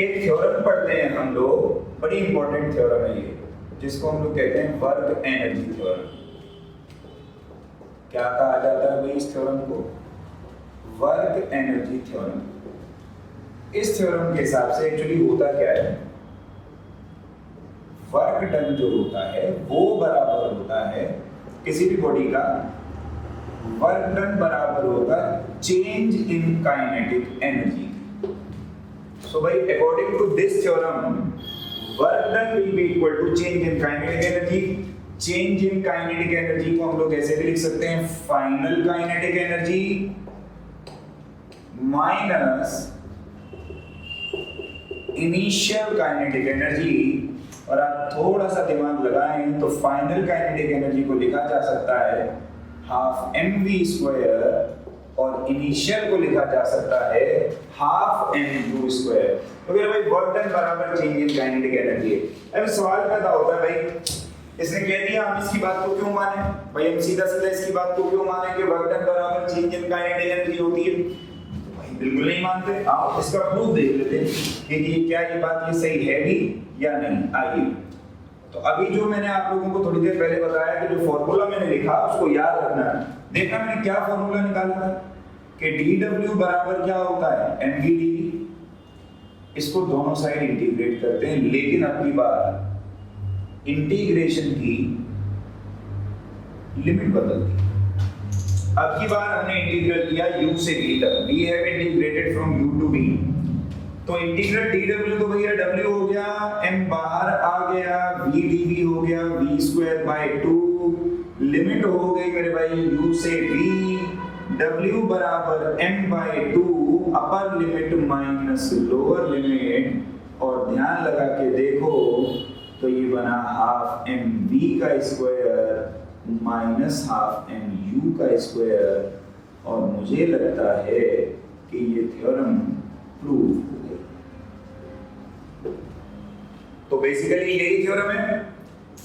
एक थ्योरम पढ़ते हैं हम लोग, बड़ी इंपॉर्टेंट थ्योरम है ये, जिसको हम लोग कहते हैं वर्क एनर्जी थ्योरम। क्या कहा जाता है भाई इस थ्योरम को, वर्क एनर्जी थ्योरम। इस थ्योरम के हिसाब से एक्चुअली होता क्या है, वर्क डन जो होता है वो बराबर होता है किसी भी बॉडी का, वर्क डन बराबर होगा change in kinetic energy. So by according to this theorem, work done will be equal to change in kinetic energy. Change in kinetic energy को हम लोग ऐसे भी लिख सकते हैं, final kinetic energy minus initial kinetic energy. और आप थोड़ा सा दिमाग लगाएं तो फाइनल काइनेटिक एनर्जी को लिखा जा सकता है हाफ mv स्क्वायर, और इनिशियल को लिखा जा सकता है हाफ m2 स्क्वायर। तो फिर भाई वर्क डन बराबर चेंज इन काइनेटिक एनर्जी है। अब सवाल पैदा होता है भाई, इसने कह दिया, हम इसकी बात को क्यों माने भाई, हम सीधा सीधा इसकी बात को क्यों माने कि वर्क डन बराबर चेंज इन काइनेटिक एनर्जी होती है। तो भाई बिल्कुल नहीं मानते। आप इसका प्रूफ देख लेते हैं कि ये क्या ये बात ये सही है भी या नहीं। आइए, तो अभी जो मैंने आप लोगों को थोड़ी देर पहले बताया कि जो फॉर्मूला मैंने लिखा उसको याद रखना है। देखा मैंने क्या फॉर्मूला निकाला था कि dw बराबर क्या होता है, mv dv। इसको दोनों साइड इंटीग्रेट करते हैं, लेकिन अब की बार इंटीग्रेशन की लिमिट बदल दी। अब की बार हमने इंटीग्रल किया u से v तक, we have integrated from u to v। तो इंटीग्रल dw तो भैया w हो गया, m बाहर आ गया, v dv हो गया v स्क्वायर बाय 2, लिमिट हो गई मेरे भाई u से v, w बराबर m bye 2, upper limit minus lower limit, और ध्यान लगा के देखो तो ये बना हाफ mv का स्क्वायर माइनस हाफ mu का स्क्वायर। और मुझे लगता है कि ये थ्योरम प्रूव हो गया। तो बेसिकली यही थ्योरम है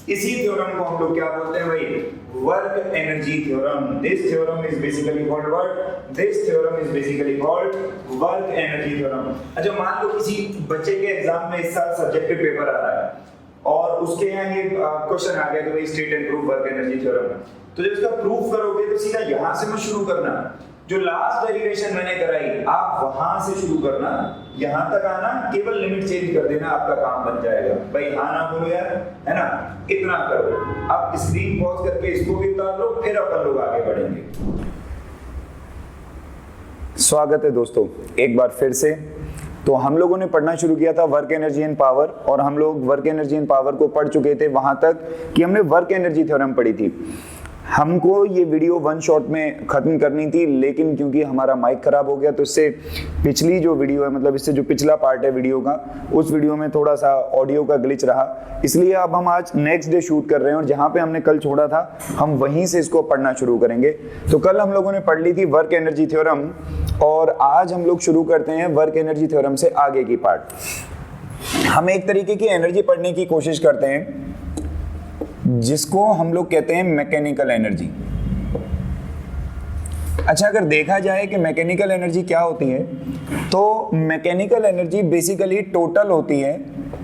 इसी थ्योरम को हम लोग क्या बोलते हैं भाई, work energy theorem. This theorem is basically called what, this theorem is basically called work energy theorem. अच्छा मान लो किसी बच्चे के एग्जाम में इस साल सब्जेक्टिव पेपर आ रहा है और उसके यहाँ ये क्वेश्चन आ गया कि भाई state and prove work energy theorem, तो जब इसका प्रूफ करोगे तो सीधा यहाँ से मत शुरू करना, जो लास्ट डेरिवेशन मैंने कराई आप वहां से शुरू करना, यहां तक आना, केवल लिमिट चेंज कर देना, आपका काम बन जाएगा। भाई हाँ ना बोलो यार, है ना, इतना करो। आप स्क्रीन पॉज करके इसको भी उतार लो, फिर अपन लोग आगे बढ़ेंगे। स्वागत है दोस्तों एक बार फिर से। तो हम लोगों ने पढ़ना शुरू किया था वर्क एनर्जी एंड पावर, और हम लोग वर्क एनर्जी एंड पावर को पढ़ चुके थे वहां तक कि हमने वर्क एनर्जी थ्योरम पढ़ी थी। हमको ये वीडियो वन शॉट में खत्म करनी थी, लेकिन क्योंकि हमारा माइक खराब हो गया तो इससे पिछली जो वीडियो है, मतलब इससे जो पिछला पार्ट है वीडियो का, उस वीडियो में थोड़ा सा ऑडियो का ग्लिच रहा, इसलिए अब हम आज नेक्स्ट डे शूट कर रहे हैं और जहाँ पे हमने कल छोड़ा था हम वहीं से इसको पढ़ना शुरू करेंगे। तो कल हम लोगों ने पढ़ ली थी वर्क एनर्जी थ्योरम, और आज हम लोग शुरू करते हैं वर्क एनर्जी थ्योरम से आगे की पार्ट। हम एक तरीके की एनर्जी पढ़ने की कोशिश करते हैं जिसको हम लोग कहते हैं मैकेनिकल एनर्जी। अच्छा अगर देखा जाए कि मैकेनिकल एनर्जी क्या होती है, तो मैकेनिकल एनर्जी बेसिकली टोटल होती है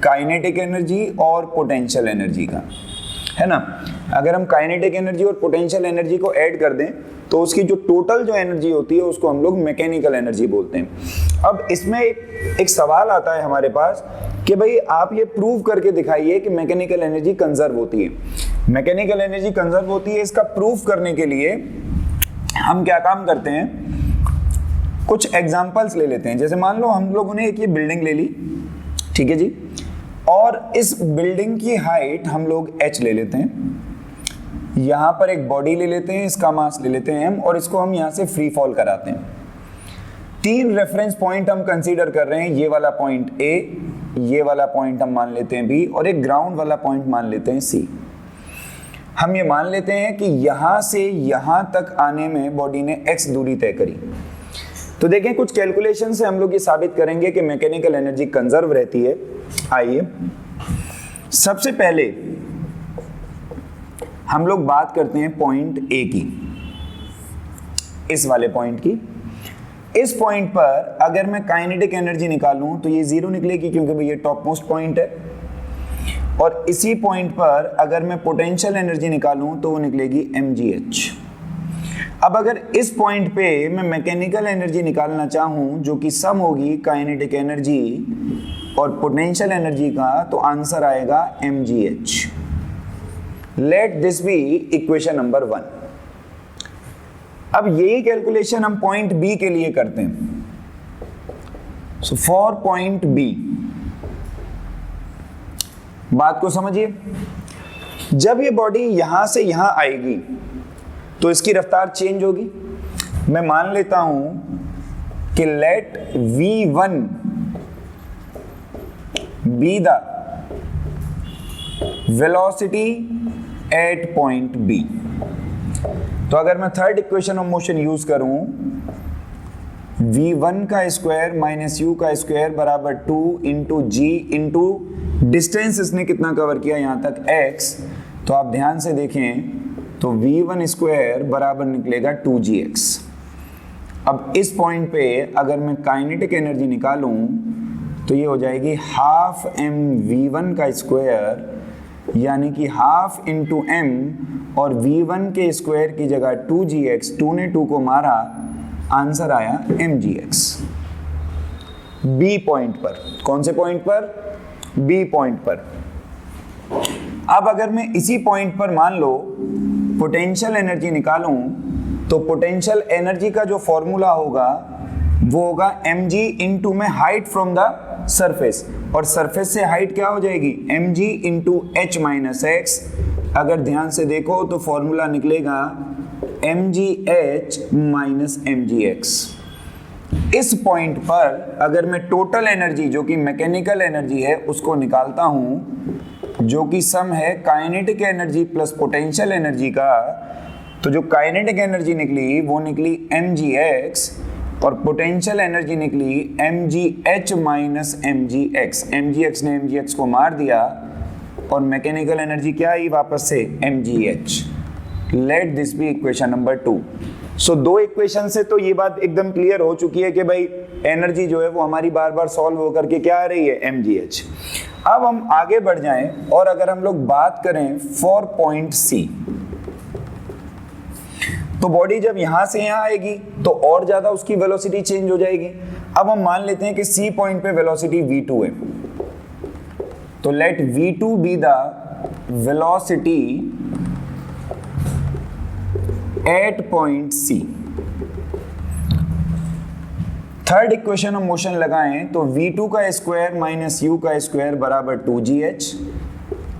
काइनेटिक एनर्जी और पोटेंशियल एनर्जी का, है ना। अगर हम काइनेटिक एनर्जी और पोटेंशियल एनर्जी को ऐड कर दें तो उसकी जो टोटल जो एनर्जी होती है उसको हम लोग मैकेनिकल एनर्जी बोलते हैं। अब इसमें एक सवाल आता है हमारे पास कि भाई आप ये प्रूव करके दिखाइए कि मैकेनिकल एनर्जी कंजर्व होती है। मैकेनिकल एनर्जी कंजर्व होती है, इसका प्रूफ करने के लिए हम क्या काम करते हैं, कुछ एग्जांपल्स ले लेते हैं। जैसे मान लो हम लोगों ने एक ये बिल्डिंग ले ली, ठीक है जी, और इस बिल्डिंग की हाइट हम लोग h ले लेते हैं, यहाँ पर एक बॉडी ले लेते हैं, इसका मास ले लेते हैं m, और इसको हम यहाँ से फ्री फॉल कराते हैं। 3 रेफरेंस पॉइंट हम कंसीडर कर रहे हैं, ये वाला पॉइंट A, ये वाला पॉइंट हम मान लेते हैं B, और एक ग्राउंड वाला पॉइंट मान लेते हैं C। हम ये मान लेते हैं कि यहां से यहां तक आने में बॉडी ने x दूरी तय करी। तो देखें कुछ कैलकुलेशन से हम लोग ये साबित करेंगे कि मैकेनिकल एनर्जी कंजर्व रहती है। आइए सबसे पहले हम लोग बात करते हैं पॉइंट A की, इस वाले पॉइंट की। इस पॉइंट पर अगर मैं काइनेटिक एनर्जी निकालूं तो ये 0 निकलेगी, क्योंकि भाई ये टॉप मोस्ट पॉइंट है। और इसी पॉइंट पर अगर मैं पोटेंशियल एनर्जी निकालूं तो वो निकलेगी mgh। अब अगर इस पॉइंट पे मैं मैकेनिकल एनर्जी निकालना चाहूं जो कि सम होगी काइनेटिक एनर्जी और पोटेंशियल एनर्जी का, तो आंसर आएगा mgh। Let this be equation number 1। अब यही कैलकुलेशन हम पॉइंट बी के लिए करते हैं। सो फॉर पॉइंट बी, बात को समझिए, जब ये बॉडी यहां से यहां आएगी तो इसकी रफ्तार चेंज होगी। मैं मान लेता हूं कि let v1 be the velocity at point B. तो अगर मैं third equation of motion use करूं, v1 का स्क्वायर माइनस u का स्क्वायर बराबर 2 इंटू जी इंटू डिस्टेंस इसने कितना कवर किया यहां तक x, तो आप ध्यान से देखें तो v1 स्क्वायर बराबर निकलेगा 2gx। अब इस पॉइंट पे अगर मैं काइनेटिक एनर्जी निकालूं तो ये हो जाएगी हाफ m v1 का स्क्वायर, यानी कि हाफ इंटू m, और v1 के स्क्वायर की जगह 2gx, 2 ने 2 को मारा, आंसर आया mgx। बी पॉइंट पर, कौन से पॉइंट पर, बी पॉइंट पर। अब अगर मैं इसी पॉइंट पर मान लो पोटेंशियल एनर्जी निकालूं तो पोटेंशियल एनर्जी का जो फॉर्मूला होगा वो होगा mg इंटू में हाइट फ्रॉम द सरफेस, और सरफेस से हाइट क्या हो जाएगी mg into h minus x। अगर ध्यान से देखो तो फॉर्मूला निकलेगा mgh माइनस mgx। इस पॉइंट पर अगर मैं टोटल एनर्जी जो कि मैकेनिकल एनर्जी है उसको निकालता हूं, जो कि सम है kinetic energy plus potential energy का, तो जो काइनेटिक एनर्जी निकली वो निकली mgx और पोटेंशियल एनर्जी निकली mgh माइनस mgx। mgx ने mgx को मार दिया, और मैकेनिकल एनर्जी क्या आई वापस से mgh। Let this be equation number 2। So दो इक्वेशन से तो ये बात एकदम क्लियर हो चुकी है कि भाई एनर्जी जो है वो हमारी बार बार सॉल्व होकर के क्या आ रही है mgh। अब हम आगे बढ़ जाएं और अगर हम लोग बात करें फॉर पॉइंट C, तो बॉडी जब यहां से यहां आएगी तो और ज्यादा उसकी वेलोसिटी चेंज हो जाएगी। अब हम मान लेते हैं कि C पॉइंट पे वेलोसिटी v2 है, तो let v2 be the velocity at point C। Third equation हम मोशन लगाएं तो v2 का स्क्वायर माइनस u का स्क्वायर बराबर 2gh,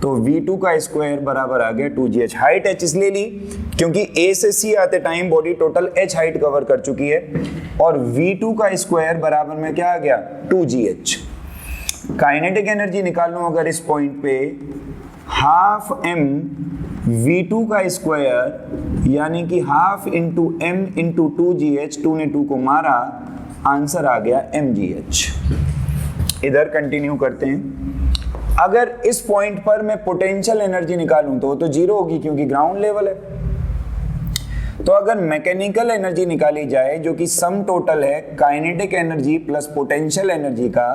तो v2 का स्क्वायर बराबर आ गया 2gh। हाइट h इसलिए ली क्योंकि a से c आते time body total h height cover कर चुकी है, और v2 का स्क्वायर बराबर में क्या आ गया 2gh। काइनेटिक एनर्जी निकाल लूं अगर इस पॉइंट पे, हाफ m v2 का स्क्वायर यानी कि half into m into 2gh, 2 ने 2 को मारा, आंसर आ गया mgh। इधर कंटिन्यू करते हैं। अगर इस पॉइंट पर मैं पोटेंशियल एनर्जी निकालूं तो वो तो जीरो होगी क्योंकि ग्राउंड लेवल है। तो अगर मैकेनिकल एनर्जी निकाली जाए जो कि सम टोटल है kinetic energy plus potential energy का,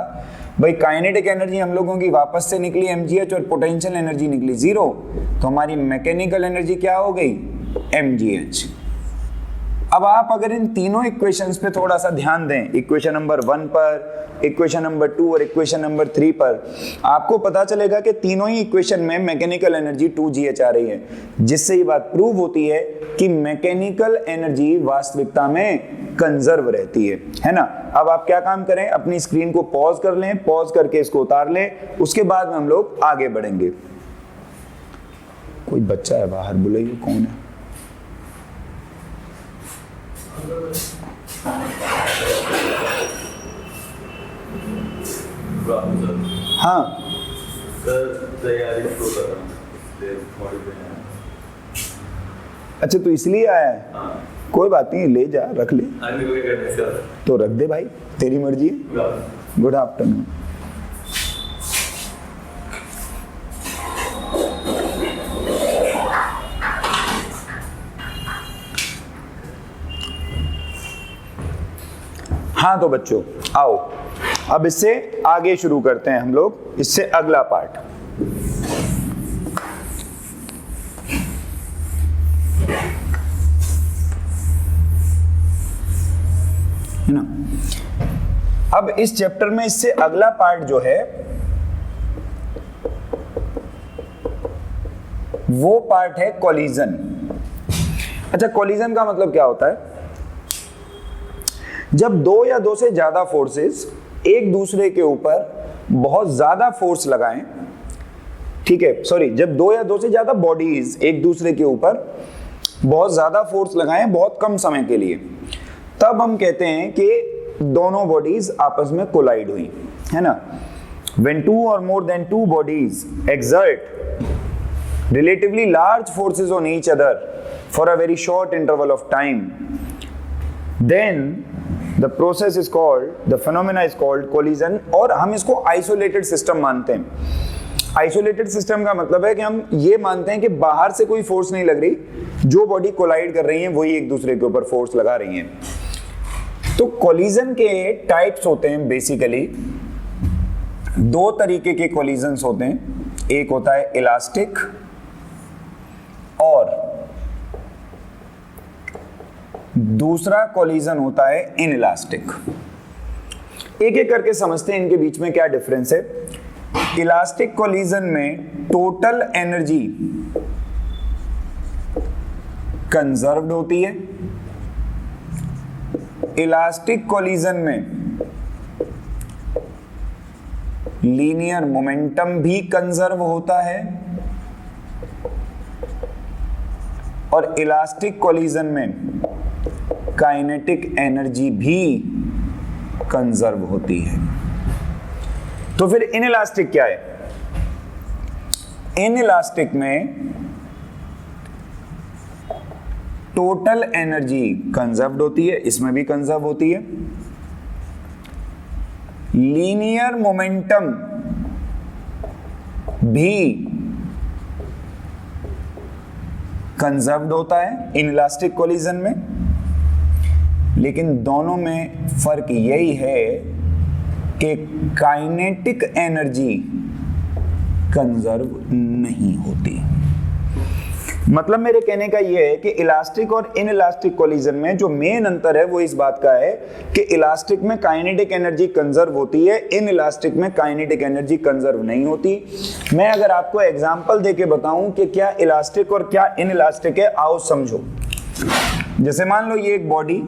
भाई काइनेटिक एनर्जी हम लोगों की वापस से निकली mgh और पोटेंशियल एनर्जी निकली जीरो, तो हमारी मैकेनिकल एनर्जी क्या हो गई mgh। अब आप अगर इन तीनों इक्वेशंस पे थोड़ा सा ध्यान दें, इक्वेशन नंबर 1 पर, इक्वेशन नंबर 2 और इक्वेशन नंबर 3 पर, आपको पता चलेगा कि तीनों ही इक्वेशन में मैकेनिकल एनर्जी 2gh आ रही है, जिससे ये बात प्रूव होती है कि मैकेनिकल एनर्जी वास्तविकता में कंजर्व रहती है ना। अब आप क्या काम करें, अपनी स्क्रीन को पॉज कर लें, पॉज करके इसको उतार लें, उसके बाद में हम लोग आगे बढ़ेंगे। कोई बच्चा है बाहर, बुलाइए कौन है। हाँ अच्छा, तो इसलिए आया है। हाँ। कोई बात नहीं, ले जा, रख ले। तो रख दे भाई, तेरी मर्जी है। Good afternoon. हाँ तो बच्चों आओ, अब इससे आगे शुरू करते हैं हम लोग, इससे अगला पार्ट है ना। अब इस चैप्टर में इससे अगला पार्ट जो है वो पार्ट है कोलिजन। अच्छा, कोलिजन का मतलब क्या होता है? जब दो या दो से ज्यादा फोर्सेस एक दूसरे के ऊपर बहुत ज्यादा फोर्स लगाएं, ठीक है, सॉरी, जब दो या दो से ज्यादा बॉडीज एक दूसरे के ऊपर बहुत ज्यादा फोर्स लगाएं बहुत कम समय के लिए, तब हम कहते हैं कि दोनों बॉडीज आपस में कोलाइड हुई, है ना। When two or more than two bodies exert relatively large forces on each other for a very short interval of time, then the process is called, the phenomena is called collision। और हम इसको isolated system मानते हैं। Isolated system का मतलब है कि हम ये मानते हैं कि बाहर से कोई फोर्स नहीं लग रही, जो बॉडी कोलाइड कर रही हैं वही एक दूसरे के ऊपर फोर्स लगा रही हैं। तो कोलिजन के टाइप्स होते हैं बेसिकली, दो तरीके के कोलिजन्स होते हैं। एक होता है इलास्टिक और दूसरा कोलिजन होता है इनइलास्टिक। एक एक करके समझते हैं इनके बीच में क्या डिफरेंस है। इलास्टिक कोलिजन में टोटल एनर्जी कंजर्व्ड होती है। इलास्टिक कोलिजन में लीनियर मोमेंटम भी कंजर्व होता है और इलास्टिक कोलिजन में काइनेटिक एनर्जी भी कंजर्व होती है। तो फिर इनइलास्टिक क्या है? इनइलास्टिक में टोटल एनर्जी कंजर्व्ड होती है, इसमें भी कंजर्व होती है। लीनियर मोमेंटम भी कंजर्व्ड होता है इनइलास्टिक कोलिजन में, लेकिन दोनों में फर्क यही है कि काइनेटिक एनर्जी कंजर्व नहीं होती। मतलब मेरे कहने का यह है कि इलास्टिक और इनइलास्टिक कोलिजन में जो मेन अंतर है वो इस बात का है कि इलास्टिक में काइनेटिक एनर्जी कंजर्व होती है, इनइलास्टिक में काइनेटिक एनर्जी कंजर्व नहीं होती। मैं अगर आपको एग्जांपल देके बताऊं कि क्या इलास्टिक और क्या इनइलास्टिक है, आओ समझो। जैसे मान लो ये एक बॉडी,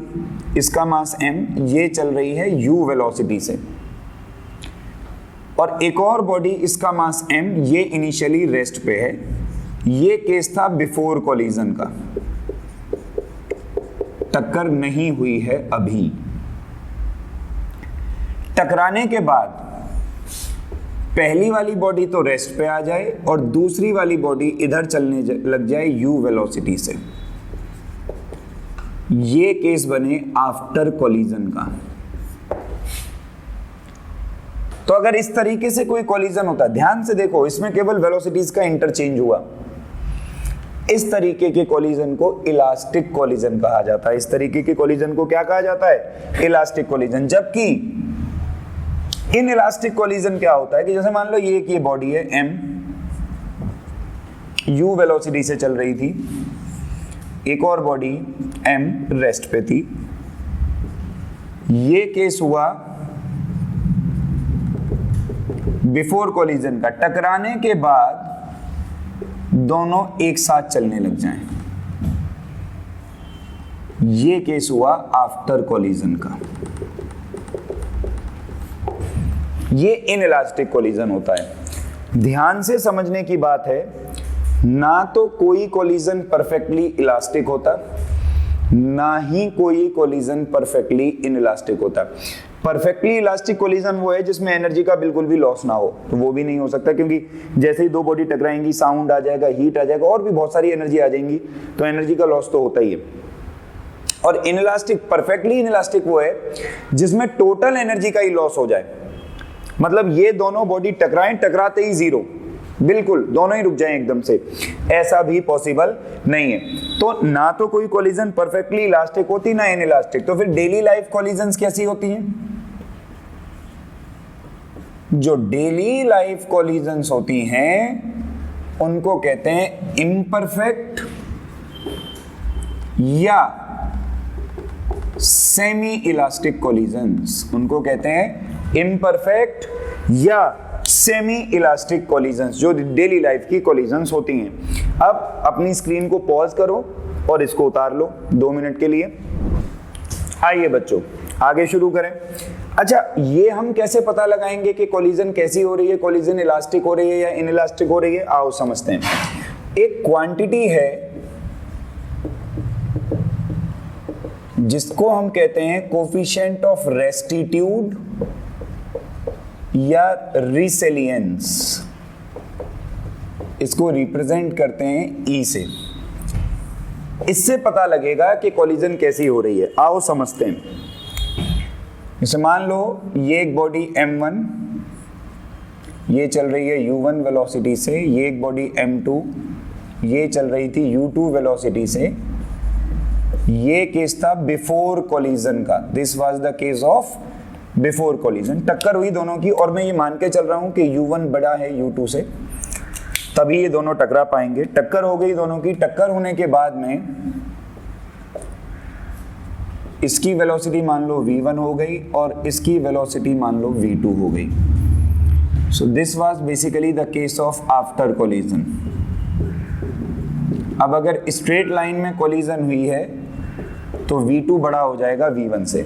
इसका मास m, ये चल रही है u वेलोसिटी से, और एक और बॉडी इसका मास m, ये इनिशियली रेस्ट पे है। ये केस था बिफोर कोलिजन का, टक्कर नहीं हुई है अभी। टकराने के बाद पहली वाली बॉडी तो रेस्ट पे आ जाए और दूसरी वाली बॉडी इधर चलने लग जाए u वेलोसिटी से, ये केस बने आफ्टर कोलिजन का। तो अगर इस तरीके से कोई कोलिजन होता, ध्यान से देखो, इसमें केवल वेलोसिटीज का इंटरचेंज हुआ। इस तरीके के कोलिजन को इलास्टिक कोलिजन कहा जाता है। इस तरीके के कोलिजन को क्या कहा जाता है? Elastic collision. जबकि इनइलास्टिक कोलिजन क्या होता है कि जैसे मान लो ये बॉडी है m, u वेलोसिटी से चल रही थी, एक और बॉडी m रेस्ट पे थी। ये केस हुआ बिफोर कोलिजन का। टकराने के बाद दोनों एक साथ चलने लग जाएं, ये केस हुआ आफ्टर कोलिजन का। ये इनइलास्टिक कोलिजन होता है। ध्यान से समझने की बात है, ना तो कोई कोलिजन परफेक्टली इलास्टिक होता, ना ही कोई कोलिजन परफेक्टली इनइलास्टिक होता। परफेक्टली इलास्टिक कोलिजन वो है जिसमें एनर्जी का बिल्कुल भी लॉस ना हो, तो वो भी नहीं हो सकता, क्योंकि जैसे ही दो बॉडी टकराएंगी साउंड आ जाएगा, हीट आ जाएगा, और भी बहुत सारी एनर्जी आ जाएंगी, तो एनर्जी का लॉस तो होता ही है। और इनइलास्टिक, परफेक्टली इनइलास्टिक वो है जिसमें टोटल एनर्जी का ही लॉस हो जाए। मतलब ये दोनों बॉडी टकराएं, टकराते ही जीरो, बिल्कुल दोनों ही रुक जाएं एकदम से, ऐसा भी पॉसिबल नहीं है। तो ना तो कोई कोलिजन परफेक्टली इलास्टिक होती, ना इनइलास्टिक। तो फिर डेली लाइफ कोलिजन्स कैसी होती हैं? जो डेली लाइफ कोलिजन्स होती हैं उनको कहते हैं इम्परफेक्ट या सेमी इलास्टिक कोलिजन्स। उनको कहते हैं इम्परफेक्ट या सेमी इलास्टिक कोलिजन्स, जो डेली लाइफ की कोलिजन्स होती हैं। अब अपनी स्क्रीन को पॉज करो और इसको उतार लो 2 मिनट के लिए। आइए बच्चों आगे शुरू करें। अच्छा, ये हम कैसे पता लगाएंगे कि कोलिजन कैसी हो रही है, कोलिजन इलास्टिक हो रही है या इनइलास्टिक हो रही है? आओ समझते हैं। एक क्वांटिटी है जिसको हम कहते हैं कोफिशिएंट ऑफ रेस्टिट्यूड या रिसेलियंस। इसको रिप्रेजेंट करते हैं ई से। इससे पता लगेगा कि कोलिजन कैसी हो रही है। आओ समझते हैं। जैसे मान लो ये एक बॉडी m1, ये चल रही है u1 वेलोसिटी से, ये एक बॉडी m2, ये चल रही थी u2 वेलोसिटी से। ये केस था बिफोर कोलिजन का। This was the case of before collision. टक्कर हुई दोनों की, और मैं ये मान के चल रहा हूं कि u1 बड़ा है u2 से, तभी ये दोनों टकरा पाएंगे। टक्कर हो गई दोनों की। टक्कर होने के बाद में इसकी वेलोसिटी मान लो v1 हो गई और इसकी वेलोसिटी मान लो v2 हो गई। So this was basically the case of after collision. अब अगर स्ट्रेट लाइन में कोलिजन हुई है तो v2 बड़ा हो जाएगा v1 से।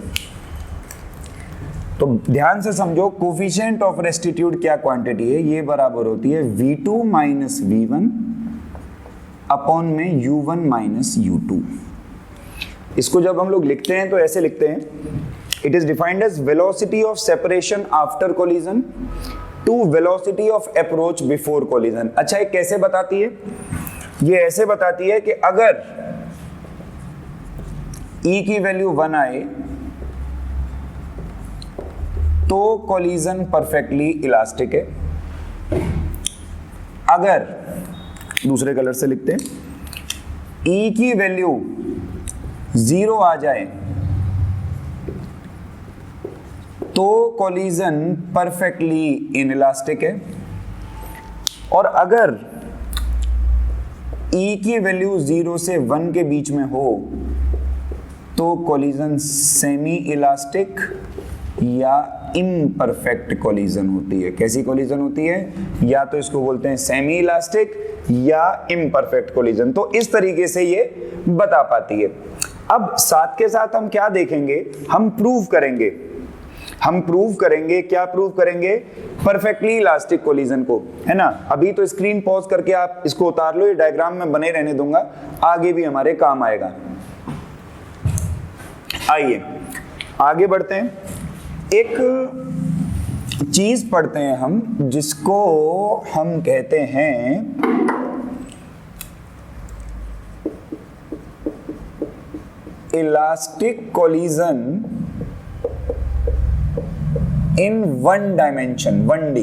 तो ध्यान से समझो, कोफिशिएंट ऑफ रेस्टिट्यूड क्या क्वांटिटी है? ये बराबर होती है v2 माइनस v1 अपॉन में u1 माइनस u2। इसको जब हम लोग लिखते हैं तो ऐसे लिखते हैं, it is defined as velocity of separation after collision to velocity of approach before collision. अच्छा, ये कैसे बताती है? ये ऐसे बताती है कि अगर E की वैल्यू 1 आए तो कोलिजन परफेक्टली इलास्टिक है। अगर, दूसरे कलर से लिखते हैं, ई की वैल्यू 0 आ जाए तो कोलिजन परफेक्टली इनइलास्टिक है, और अगर ई की वैल्यू 0 से 1 के बीच में हो तो कोलिजन सेमी इलास्टिक या इम्परफेक्ट कोलिजन होती है। कैसी कोलिजन होती है? या तो इसको बोलते हैं सेमी इलास्टिक या इम्परफेक्ट कोलिजन। तो इस तरीके से ये बता पाती है। अब साथ के साथ हम क्या देखेंगे, हम प्रूव करेंगे क्या प्रूव करेंगे? परफेक्टली इलास्टिक कोलिजन को, है ना। अभी तो स्क्रीन पॉज करके आप इसको उतार लो, ये डायग्राम में बने रहने दूंगा, आगे भी हमारे काम आएगा। आइए आगे बढ़ते हैं। एक चीज पढ़ते हैं हम जिसको हम कहते हैं elastic collision in one dimension, 1D।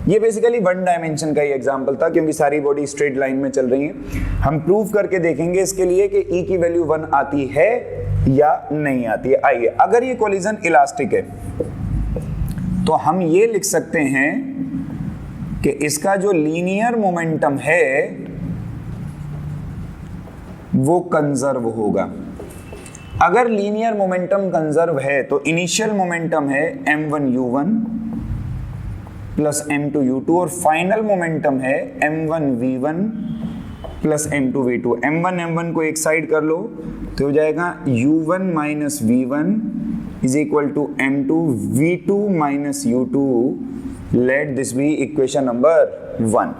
ये बेसिकली 1 डायमेंशन का ही एग्जांपल था, क्योंकि सारी बॉडी स्ट्रेट लाइन में चल रही है। हम प्रूव करके देखेंगे इसके लिए कि ई की वैल्यू 1 आती है या नहीं आती है। आइए, अगर ये कोलिजन इलास्टिक है तो हम ये लिख सकते हैं कि इसका जो लीनियर मोमेंटम है वो कंजर्व होगा। अगर लीनियर मोमेंटम कंजर्व है तो इनिशियल मोमेंटम है m1u1 प्लस m2u2 और फाइनल मोमेंटम है m1v1 प्लस m2v2। m1 को एक साइड कर लो तो हो जाएगा u1 minus v1 is equal to m2 v2 minus u2। Let this be equation number 1।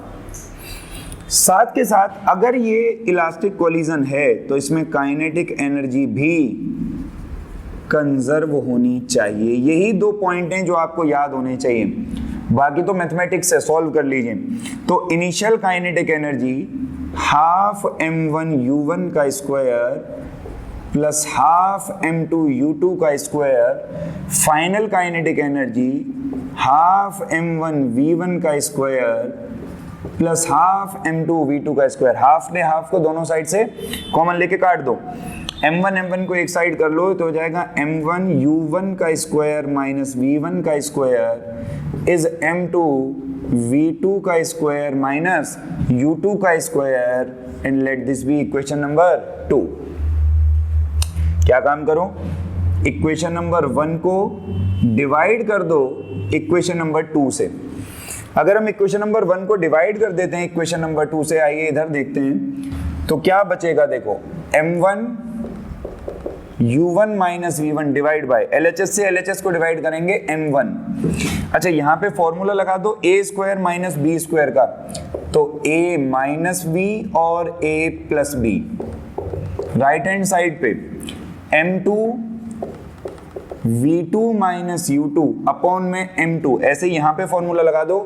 साथ के साथ अगर ये इलास्टिक कोलिजन है तो इसमें काइनेटिक एनर्जी भी कंजर्व होनी चाहिए। यही 2 पॉइंट हैं जो आपको याद होने चाहिए, बाकी तो मैथमेटिक्स से सॉल्व कर लीजिए। तो initial kinetic energy half m1u1 का स्क्वायर प्लस हाफ m2u2 का square, final kinetic energy half m1v1 का स्क्वायर प्लस हाफ m2v2 का स्क्वायर। हाफ ने हाफ को दोनों साइड से कॉमन लेके काट दो, m1 को एक साइड कर लो तो हो जाएगा m1u1 का स्क्वायर माइनस v1 का स्क्वायर इज m2v2 का स्क्वायर माइनस u2 का square, and let this be equation number 2। क्या काम करो, इक्वेशन नंबर 1 को डिवाइड कर दो इक्वेशन नंबर 2 से। अगर हम इक्वेशन नंबर 1 को डिवाइड कर देते हैं इक्वेशन नंबर 2 से, आइए इधर देखते हैं तो क्या बचेगा। देखो m1 u1 minus v1 divide by LHS से LHS को डिवाइड करेंगे m1। अच्छा, यहाँ पे फॉर्मूला लगा दो a square minus b square का, तो a माइनस b और a plus b। Right hand side पे m2 v2 minus u2 upon में m2, ऐसे यहाँ पे फॉर्मूला लगा दो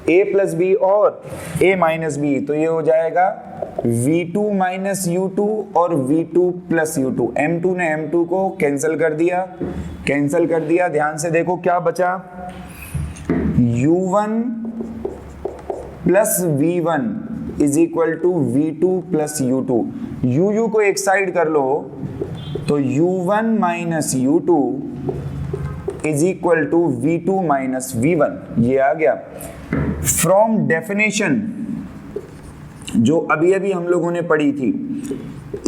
a प्लस बी और a माइनस बी, तो ये हो जाएगा v2 माइनस u2 और v2 प्लस u2। m2 ने m2 को कैंसिल कर दिया। ध्यान से देखो क्या बचा, u1 plus v1 is equal to v2 plus u2। u को एक साइड कर लो तो u1 minus u2 is equal to v2 minus v1, ये आ गया। फ्रॉम डेफिनेशन जो अभी अभी हम लोगों ने पढ़ी थी,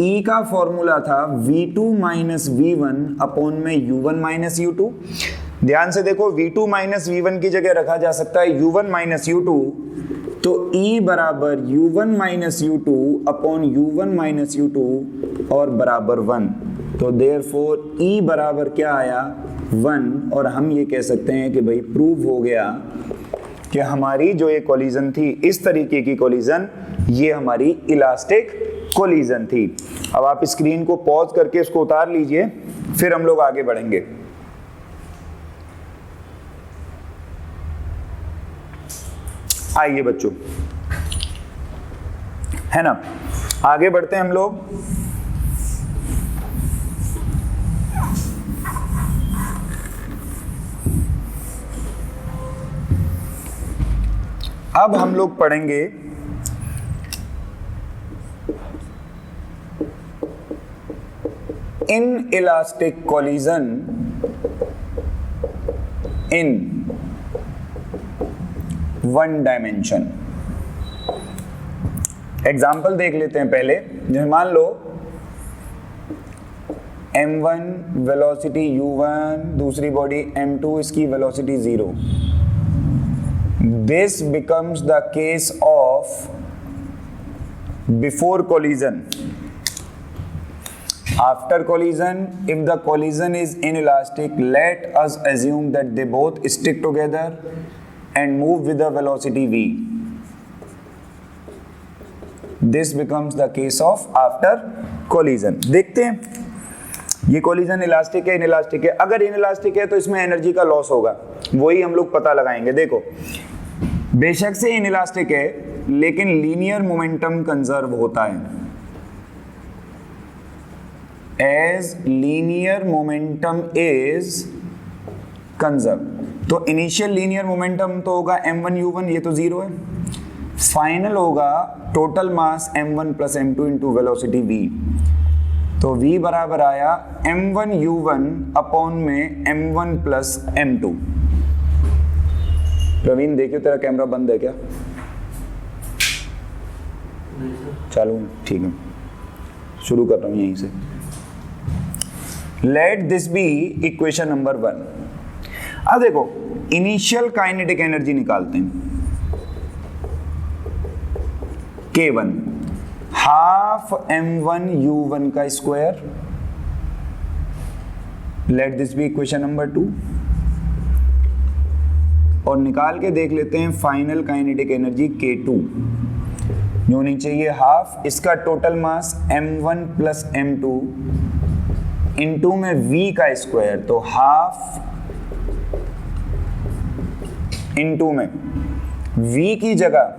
E का फॉर्मूला था v2 माइनस v1 अपॉन में u1 माइनस u2। ध्यान से देखो, v2 माइनस v1 की जगह रखा जा सकता है u1 माइनस u2, तो E बराबर u1 minus u2 upon u1 minus u2 और बराबर 1। तो देयरफॉर E बराबर क्या आया, 1। और हम ये कह सकते हैं कि भाई प्रूव हो गया कि हमारी जो ये कोलिजन थी, इस तरीके की कोलिजन, ये हमारी इलास्टिक कोलिजन थी। अब आप स्क्रीन को पॉज करके इसको उतार लीजिए, फिर हम लोग आगे बढ़ेंगे। आइए बच्चों, है ना, आगे बढ़ते हैं हम लोग। अब हम लोग पढ़ेंगे inelastic collision in one dimension. Example देख लेते हैं पहले। जैसे मान लो m1 वेलोसिटी u1, दूसरी बॉडी m2, इसकी velocity 0। This becomes the case of before collision. After collision, if the collision is inelastic, let us assume that they both stick together and move with the velocity v. This becomes the case of after collision. देखते हैं ये collision elastic है inelastic है। अगर inelastic है तो इसमें energy का लॉस होगा, वही हम लोग पता लगाएंगे। देखो बेशक से इनइलास्टिक है लेकिन लीनियर मोमेंटम कंजर्व होता है। As linear momentum is conserved, तो इनिशियल लीनियर मोमेंटम तो होगा m1 u1, ये तो 0 है। फाइनल होगा total mass m1 plus m2 into velocity v। तो v बराबर आया m1 u1 अपॉन में m1 प्लस m2। प्रवीण देखियो तेरा कैमरा बंद है क्या? चालू है, ठीक है। शुरू कर रहा हूँ यहीं से। Let this be equation number 1। अब देखो इनिशियल काइनेटिक एनर्जी निकालते हैं। K1 हाफ m1 u1 का square. Let this be equation number 2। और निकाल के देख लेते हैं फाइनल काइनेटिक एनर्जी K2 जो होनी चाहिए हाफ इसका total mass m1 plus m2 into में v का स्क्वायर, तो हाफ इनटू में v की जगह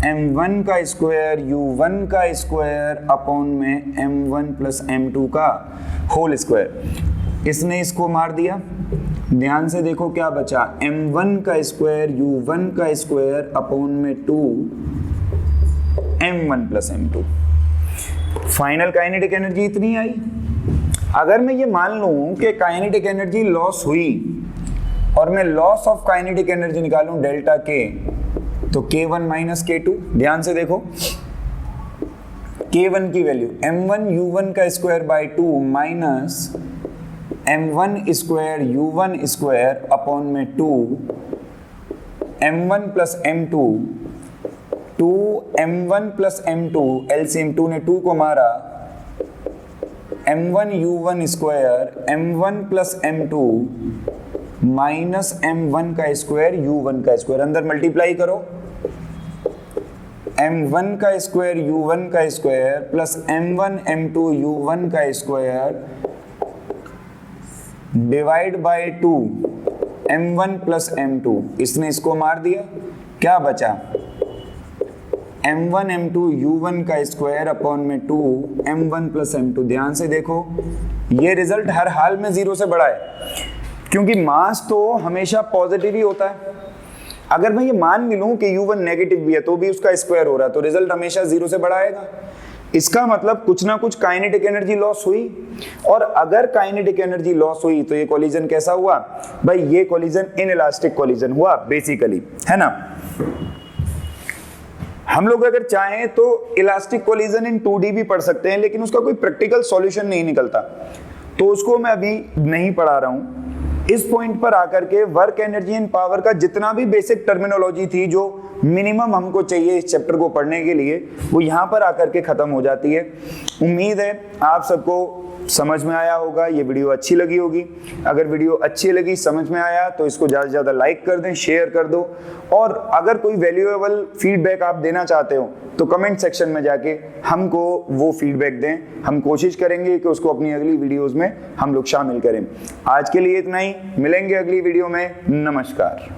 m1 का स्क्वायर u1 का स्क्वायर अपॉन में m1 प्लस m2 का होल स्क्वायर। इसने इसको मार दिया। ध्यान से देखो क्या बचा, m1 का स्क्वायर u1 का स्क्वायर अपॉन में 2 m1 plus m2। Final kinetic energy इतनी आई। अगर मैं ये मान लूं कि काइनेटिक एनर्जी लॉस हुई और मैं लॉस ऑफ काइनेटिक एनर्जी निकालूं डेल्टा के, तो K1 माइनस K2। ध्यान से देखो K1 की वैल्यू m1 u1 का square by 2 minus m1 square u1 square upon में 2 m1 plus m2, 2 m1 plus m2 LCM 2 ने 2 को मारा, m1 u1 square m1 plus m2 minus m1 का स्क्वायर u1 का स्क्वायर। अंदर मल्टीप्लाई करो, m1 का स्क्वायर u1 का square plus m1 m2 u1 का square divide by 2 m1 plus m2। इसने इसको मार दिया, क्या बचा m1 m2 u1 का स्क्वायर अपॉन में 2 m1 प्लस m2। ध्यान से देखो ये रिजल्ट हर हाल में 0 से बड़ा है क्योंकि मास तो हमेशा पॉजिटिव ही होता है। अगर मैं ये मान भी लूं कि u1 नेगेटिव भी है तो भी उसका स्क्वायर हो रहा है, तो रिजल्ट हमेशा 0 से बड़ा आएगा। इसका मतलब कुछ ना कुछ काइनेटिक एनर्जी लॉस हुई, और अगर काइनेटिक एनर्जी लॉस हुई तो ये कोलिजन कैसा हुआ भाई? ये कोलिजन इनइलास्टिक कोलिजन हुआ बेसिकली, है ना। हम लोग अगर चाहें तो इलास्टिक कोलिजन इन 2D भी पढ़ सकते हैं, लेकिन उसका कोई प्रैक्टिकल सॉल्यूशन नहीं निकलता, तो उसको मैं अभी नहीं पढ़ा रहा हूं। इस पॉइंट पर आकर के वर्क एनर्जी एंड पावर का जितना भी बेसिक टर्मिनोलॉजी थी जो मिनिमम हमको चाहिए इस चैप्टर को पढ़ने के लिए, वो यहाँ पर आकर के खत्म हो जाती है। उम्मीद है आप सबको समझ में आया होगा, ये वीडियो अच्छी लगी होगी। अगर वीडियो अच्छी लगी, समझ में आया, तो इसको ज़्यादा से ज़्यादा लाइक कर दें, शेयर कर दो, और अगर कोई वैल्यूएबल फीडबैक आप देना चाहते हो तो कमेंट सेक्शन में जाके हमको वो फीडबैक दें। हम कोशिश करेंगे कि उसको अपनी अगली वीडियोस में हम लोग शामिल करें। आज के लिए इतना ही, मिलेंगे अगली वीडियो में। नमस्कार।